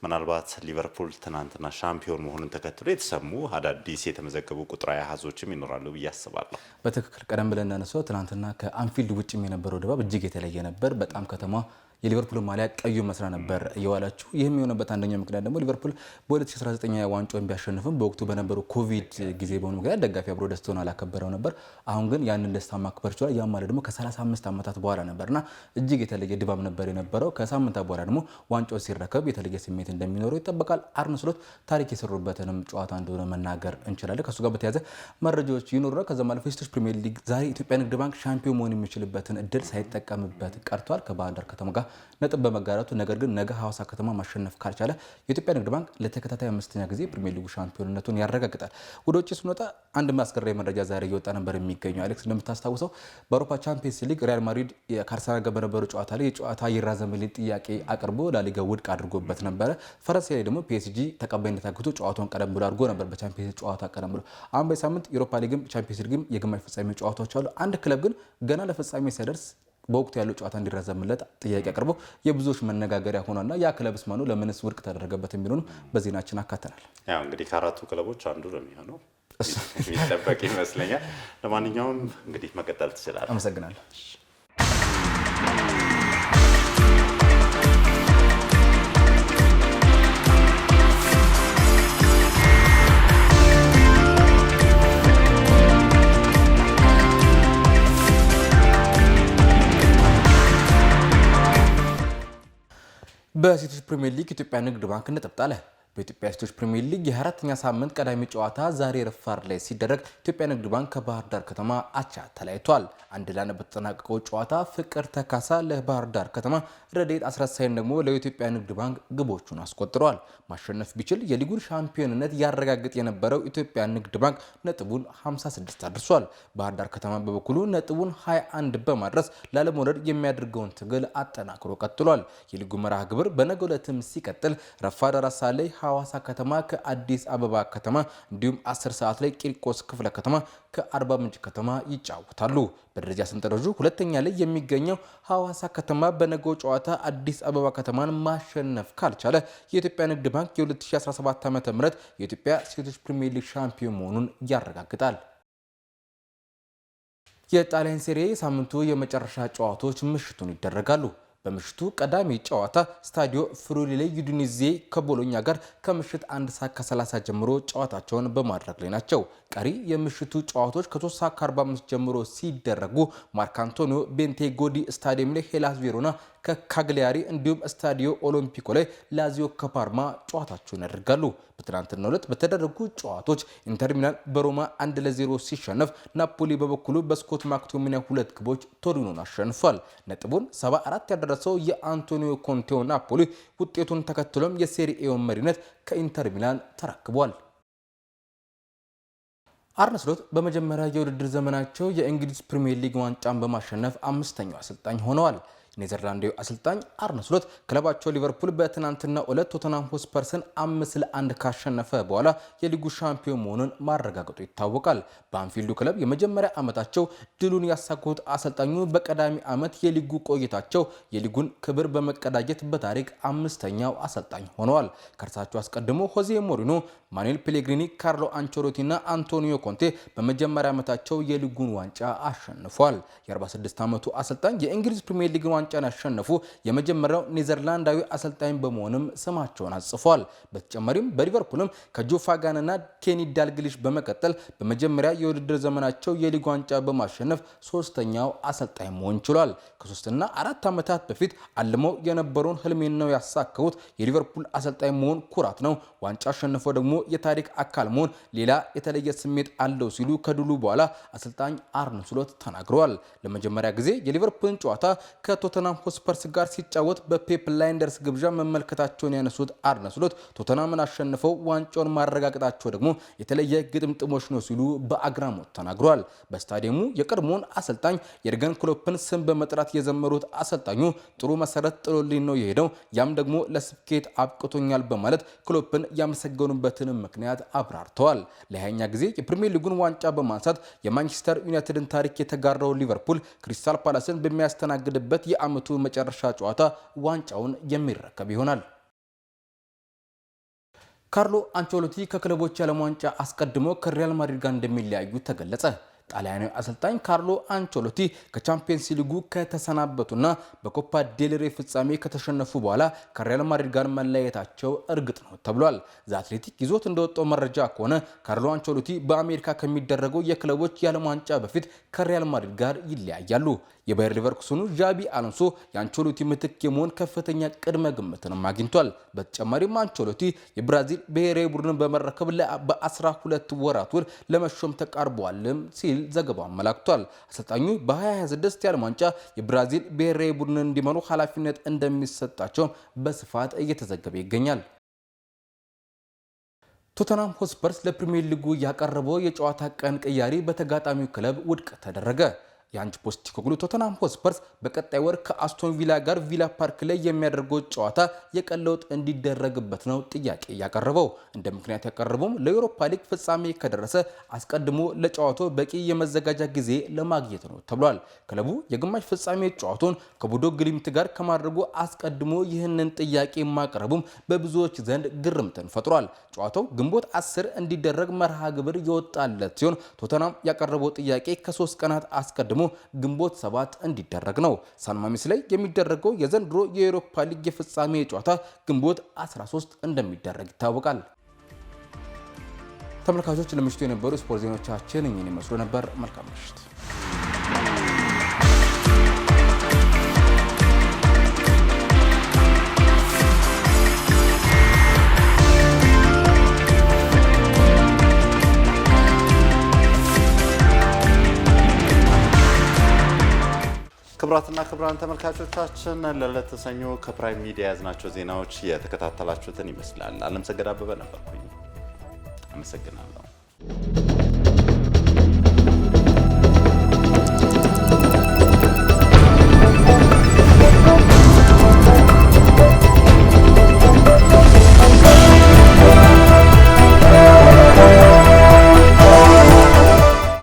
ምናልባት ሊቨርፑል ትናንትና ሻምፒዮን መሆኑን ተከትሎ የተሰሙ አዳዲስ የተመዘገቡ ቁጥራዊ አሃዞችም ይኖራሉ ብዬ አስባለሁ። በትክክል ቀደም ብለን እናነሳው ትናንትና ከአንፊልድ ውጭም የነበረው ድባብ እጅግ የተለየ ነበር። በጣም ከተማ የሊቨርፑል ማሊያ ቀዩ መስራ ነበር እየዋላችሁ። ይህም የሆነበት አንደኛው ምክንያት ደግሞ ሊቨርፑል በ2019 ዋንጫውን ቢያሸንፍም በወቅቱ በነበሩ ኮቪድ ጊዜ በሆኑ ምክንያት ደጋፊ አብሮ ደስታውን አላከበረው ነበር። አሁን ግን ያንን ደስታ ማክበር ችሏል። ያም ማለት ደግሞ ከ35 ዓመታት በኋላ ነበርና እጅግ የተለየ ድባብ ነበር የነበረው። ከሳምንታት በኋላ ደግሞ ዋንጫውን ሲረከብ የተለየ ስሜት እንደሚኖረው ይጠበቃል። አርነ ስሎት ታሪክ የሰሩበትንም ጨዋታ እንደሆነ መናገር እንችላለን። ከሱ ጋር በተያያዘ መረጃዎች ይኖራል። ከዛ ማለት ፌስቶች ፕሪሚየር ሊግ ዛሬ ኢትዮጵያ ንግድ ባንክ ሻምፒዮን መሆን የሚችልበትን እድል ሳይጠቀምበት ቀርቷል ከባህር ዳር ከተማ ጋር ነጥብ በመጋራቱ። ነገር ግን ነገ ሐዋሳ ከተማ ማሸነፍ ካልቻለ የኢትዮጵያ ንግድ ባንክ ለተከታታይ 5ኛ ጊዜ ፕሪሚየር ሊጉ ሻምፒዮንነቱን ያረጋግጣል። ወደ ውጭ ስንወጣ አንድ ማስገራሚ መረጃ ዛሬ እየወጣ ነበር የሚገኘው። አሌክስ እንደምታስታውሰው በአውሮፓ ቻምፒየንስ ሊግ ሪያል ማድሪድ ከአርሰናል ጋር በነበረው ጨዋታ ላይ የጨዋታ ይራዘምልኝ ጥያቄ አቅርቦ ላሊጋ ውድቅ አድርጎበት ነበረ። ፈረንሳይ ላይ ደግሞ ፒኤስጂ ተቀባይነት አግኝቶ ጨዋታውን ቀደም ብሎ አድርጎ ነበር። በቻምፒየንስ ጨዋታ ቀደም ብሎ አሁን በሳምንት ዩሮፓ ሊግም ቻምፒየንስ ሊግም የግማሽ ፍጻሜ ጨዋታዎች አሉ። አንድ ክለብ ግን ገና ለፍጻሜ ሳይደርስ በወቅቱ ያለው ጨዋታ እንዲራዘምለት ጥያቄ አቅርቦ የብዙዎች መነጋገሪያ ሆኗልና ያ ክለብስ ማኑ ለምንስ ውድቅ ተደረገበት የሚሉን በዜናችን አካተናል። ያው እንግዲህ ከአራቱ ክለቦች አንዱ ነው የሚሆነው የሚጠበቅ ይመስለኛል። ለማንኛውም እንግዲህ መቀጠል ትችላለህ። አመሰግናለሁ። በሴቶች ፕሪሚየር ሊግ ኢትዮጵያ ንግድ ባንክ ነጥብ ጣለ። በኢትዮጵያ ሴቶች ፕሪሚየር ሊግ የ4ኛ ሳምንት ቀዳሚ ጨዋታ ዛሬ ረፋድ ላይ ሲደረግ ኢትዮጵያ ንግድ ባንክ ከባህር ዳር ከተማ አቻ ተለያይቷል። 1-1 በተጠናቀቀው ጨዋታ ፍቅር ተካሳ ለባህር ዳር ከተማ፣ ረድኤት አስረሳይን ደግሞ ለኢትዮጵያ ንግድ ባንክ ግቦቹን አስቆጥረዋል። ማሸነፍ ቢችል የሊጉን ሻምፒዮንነት ያረጋግጥ የነበረው ኢትዮጵያ ንግድ ባንክ ነጥቡን 56 አድርሷል። ባህር ዳር ከተማ በበኩሉ ነጥቡን 21 በማድረስ ላለመውረድ የሚያደርገውን ትግል አጠናክሮ ቀጥሏል። የሊጉ መርሃ ግብር በነገው ዕለትም ሲቀጥል ረፋድ 4 ሰዓት ላይ ሐዋሳ ከተማ ከአዲስ አበባ ከተማ እንዲሁም 10 ሰዓት ላይ ቂርቆስ ክፍለ ከተማ ከአርባ ምንጭ ከተማ ይጫወታሉ። በደረጃ ሰንጠረዡ ሁለተኛ ላይ የሚገኘው ሐዋሳ ከተማ በነገው ጨዋታ አዲስ አበባ ከተማን ማሸነፍ ካልቻለ የኢትዮጵያ ንግድ ባንክ የ2017 ዓ.ም የኢትዮጵያ ሴቶች ፕሪሚየር ሊግ ሻምፒዮን መሆኑን ያረጋግጣል። የጣሊያን ሴሪ ሳምንቱ የመጨረሻ ጨዋታዎች ምሽቱን ይደረጋሉ። በምሽቱ ቀዳሚ ጨዋታ ስታዲዮ ፍሩሊሌ ዩዲኒዜ ከቦሎኛ ጋር ከምሽት 1 ሰዓት ከ30 ጀምሮ ጨዋታቸውን በማድረግ ላይ ናቸው። ቀሪ የምሽቱ ጨዋታዎች ከ3 ሰዓት ከ45 ጀምሮ ሲደረጉ ማርክ አንቶኒዮ ቤንቴጎዲ ስታዲየም ላይ ሄላስ ቬሮና ከካግሊያሪ እንዲሁም ስታዲዮ ኦሎምፒኮ ላይ ላዚዮ ከፓርማ ጨዋታቸውን ያደርጋሉ። በትናንትናው ዕለት በተደረጉ ጨዋታዎች ኢንተር ሚላን በሮማ 1-0 ሲሸነፍ፣ ናፖሊ በበኩሉ በስኮት ማክቶሚኒያ 2 ግቦች ቶሪኖን አሸንፏል። ነጥቡን 74 ያደረሰው የአንቶኒዮ ኮንቴው ናፖሊ ውጤቱን ተከትሎም የሴሪኤውን መሪነት ከኢንተር ሚላን ተረክቧል። አርነ ስሎት በመጀመሪያ የውድድር ዘመናቸው የእንግሊዝ ፕሪሚየር ሊግ ዋንጫን በማሸነፍ 5ኛው አሰልጣኝ ሆነዋል። ኔዘርላንዳዊ አሰልጣኝ አርነ ስሎት ክለባቸው ሊቨርፑል በትናንትናው ዕለት ቶተንሃም ሆትስፐርስን 5-1 ካሸነፈ በኋላ የሊጉ ሻምፒዮን መሆኑን ማረጋገጡ ይታወቃል። በአንፊልዱ ክለብ የመጀመሪያ ዓመታቸው ድሉን ያሳኩት አሰልጣኙ በቀዳሚ ዓመት የሊጉ ቆይታቸው የሊጉን ክብር በመቀዳጀት በታሪክ 5ኛው አሰልጣኝ ሆነዋል። ከእርሳቸው አስቀድሞ ሆዜ ሞሪኖ፣ ማኑኤል ፔሌግሪኒ፣ ካርሎ አንቸሎቲና አንቶኒዮ ኮንቴ በመጀመሪያ ዓመታቸው የሊጉን ዋንጫ አሸንፏል። የ46 ዓመቱ አሰልጣኝ የእንግሊዝ ፕሪሚየር ሊግ ዋንጫን ያሸነፉ የመጀመሪያው ኔዘርላንዳዊ አሰልጣኝ በመሆንም ስማቸውን አጽፏል። በተጨማሪም በሊቨርፑልም ከጆ ፋጋንና ኬኒ ዳልግሊሽ በመቀጠል በመጀመሪያ የውድድር ዘመናቸው የሊግ ዋንጫ በማሸነፍ 3ኛው አሰልጣኝ መሆን ችሏል። ከ3 እና 4 ዓመታት በፊት አልመው የነበረውን ህልሜን ነው ያሳካሁት። የሊቨርፑል አሰልጣኝ መሆን ኩራት ነው። ዋንጫ አሸንፈው ደግሞ የታሪክ አካል መሆን ሌላ የተለየ ስሜት አለው ሲሉ ከድሉ በኋላ አሰልጣኝ አርነ ስሎት ተናግረዋል። ለመጀመሪያ ጊዜ የሊቨርፑልን ጨዋታ ከቶተንሃም ሆትስፐርስ ጋር ሲጫወት በፔፕ ላይንደርስ ግብዣ መመልከታቸውን ያነሱት አርነ ስሎት ቶተንሃምን አሸንፈው ዋንጫውን ማረጋገጣቸው ደግሞ የተለየ ግጥምጥሞች ነው ሲሉ በአግራሞት ተናግረዋል። በስታዲየሙ የቀድሞውን አሰልጣኝ የርገን ክሎፕን ስም በመጥራት የዘመሩት አሰልጣኙ ጥሩ መሰረት ጥሎልኝ ነው የሄደው፣ ያም ደግሞ ለስኬት አብቅቶኛል በማለት ክሎፕን ያመሰገኑበትን ምክንያት አብራርተዋል። ለ20ኛ ጊዜ የፕሪሚየር ሊጉን ዋንጫ በማንሳት የማንቸስተር ዩናይትድን ታሪክ የተጋራው ሊቨርፑል ክሪስታል ፓላስን በሚያስተናግድበት የዓመቱ መጨረሻ ጨዋታ ዋንጫውን የሚረከብ ይሆናል። ካርሎ አንቸሎቲ ከክለቦች የዓለም ዋንጫ አስቀድሞ ከሪያል ማድሪድ ጋር እንደሚለያዩ ተገለጸ። ጣሊያናዊ አሰልጣኝ ካርሎ አንቸሎቲ ከቻምፒየንስ ሊጉ ከተሰናበቱና በኮፓ ዴልሬ ፍጻሜ ከተሸነፉ በኋላ ከሪያል ማድሪድ ጋር መለያየታቸው እርግጥ ነው ተብሏል። ዘአትሌቲክ ይዞት እንደወጣው መረጃ ከሆነ ካርሎ አንቸሎቲ በአሜሪካ ከሚደረገው የክለቦች የዓለም ዋንጫ በፊት ከሪያል ማድሪድ ጋር ይለያያሉ። የባየር ሊቨርኩሰኑ ዣቢ አሎንሶ የአንቸሎቲ ምትክ የመሆን ከፍተኛ ቅድመ ግምትንም አግኝቷል። በተጨማሪም አንቸሎቲ የብራዚል ብሔራዊ ቡድንን በመረከብ በ12 ወራት ውል ለመሾም ተቃርበዋልም ሲል ዘገባው አመላክቷል። አሰልጣኙ በ2026 የዓለም ዋንጫ የብራዚል ብሔራዊ ቡድንን እንዲመሩ ኃላፊነት እንደሚሰጣቸው በስፋት እየተዘገበ ይገኛል። ቶተንሃም ሆትስፐርስ ለፕሪሚየር ሊጉ ያቀረበው የጨዋታ ቀን ቅያሪ በተጋጣሚው ክለብ ውድቅ ተደረገ። የአንጅ ፖስቴኮግሉ ቶተንሃም ሆትስፐርስ በቀጣይ ወር ከአስቶን ቪላ ጋር ቪላ ፓርክ ላይ የሚያደርገው ጨዋታ የቀን ለውጥ እንዲደረግበት ነው ጥያቄ ያቀረበው። እንደ ምክንያት ያቀረበውም ለዩሮፓ ሊግ ፍጻሜ ከደረሰ አስቀድሞ ለጨዋታው በቂ የመዘጋጃ ጊዜ ለማግኘት ነው ተብሏል። ክለቡ የግማሽ ፍጻሜ ጨዋታውን ከቦዶ ግሊምት ጋር ከማድረጉ አስቀድሞ ይህንን ጥያቄ ማቅረቡም በብዙዎች ዘንድ ግርምትን ፈጥሯል። ጨዋታው ግንቦት 10 እንዲደረግ መርሃ ግብር የወጣለት ሲሆን ቶተንሃም ያቀረበው ጥያቄ ከ3 ቀናት አስቀድሞ ግንቦት 7 እንዲደረግ ነው። ሳን ማሜስ ላይ የሚደረገው የዘንድሮ የዩሮፓ ሊግ የፍጻሜ ጨዋታ ግንቦት 13 እንደሚደረግ ይታወቃል። ተመልካቾች ለምሽቱ የነበሩ ስፖርት ዜናዎቻችን እኚህን ይመስሉ ነበር። መልካም ምሽት። ክቡራትና ክቡራን ተመልካቾቻችን ለዕለተ ሰኞ ከፕራይም ሚዲያ ያዝናቸው ዜናዎች የተከታተላችሁትን ይመስላል። አለም ሰገድ አበበ ነበርኩኝ። አመሰግናለሁ።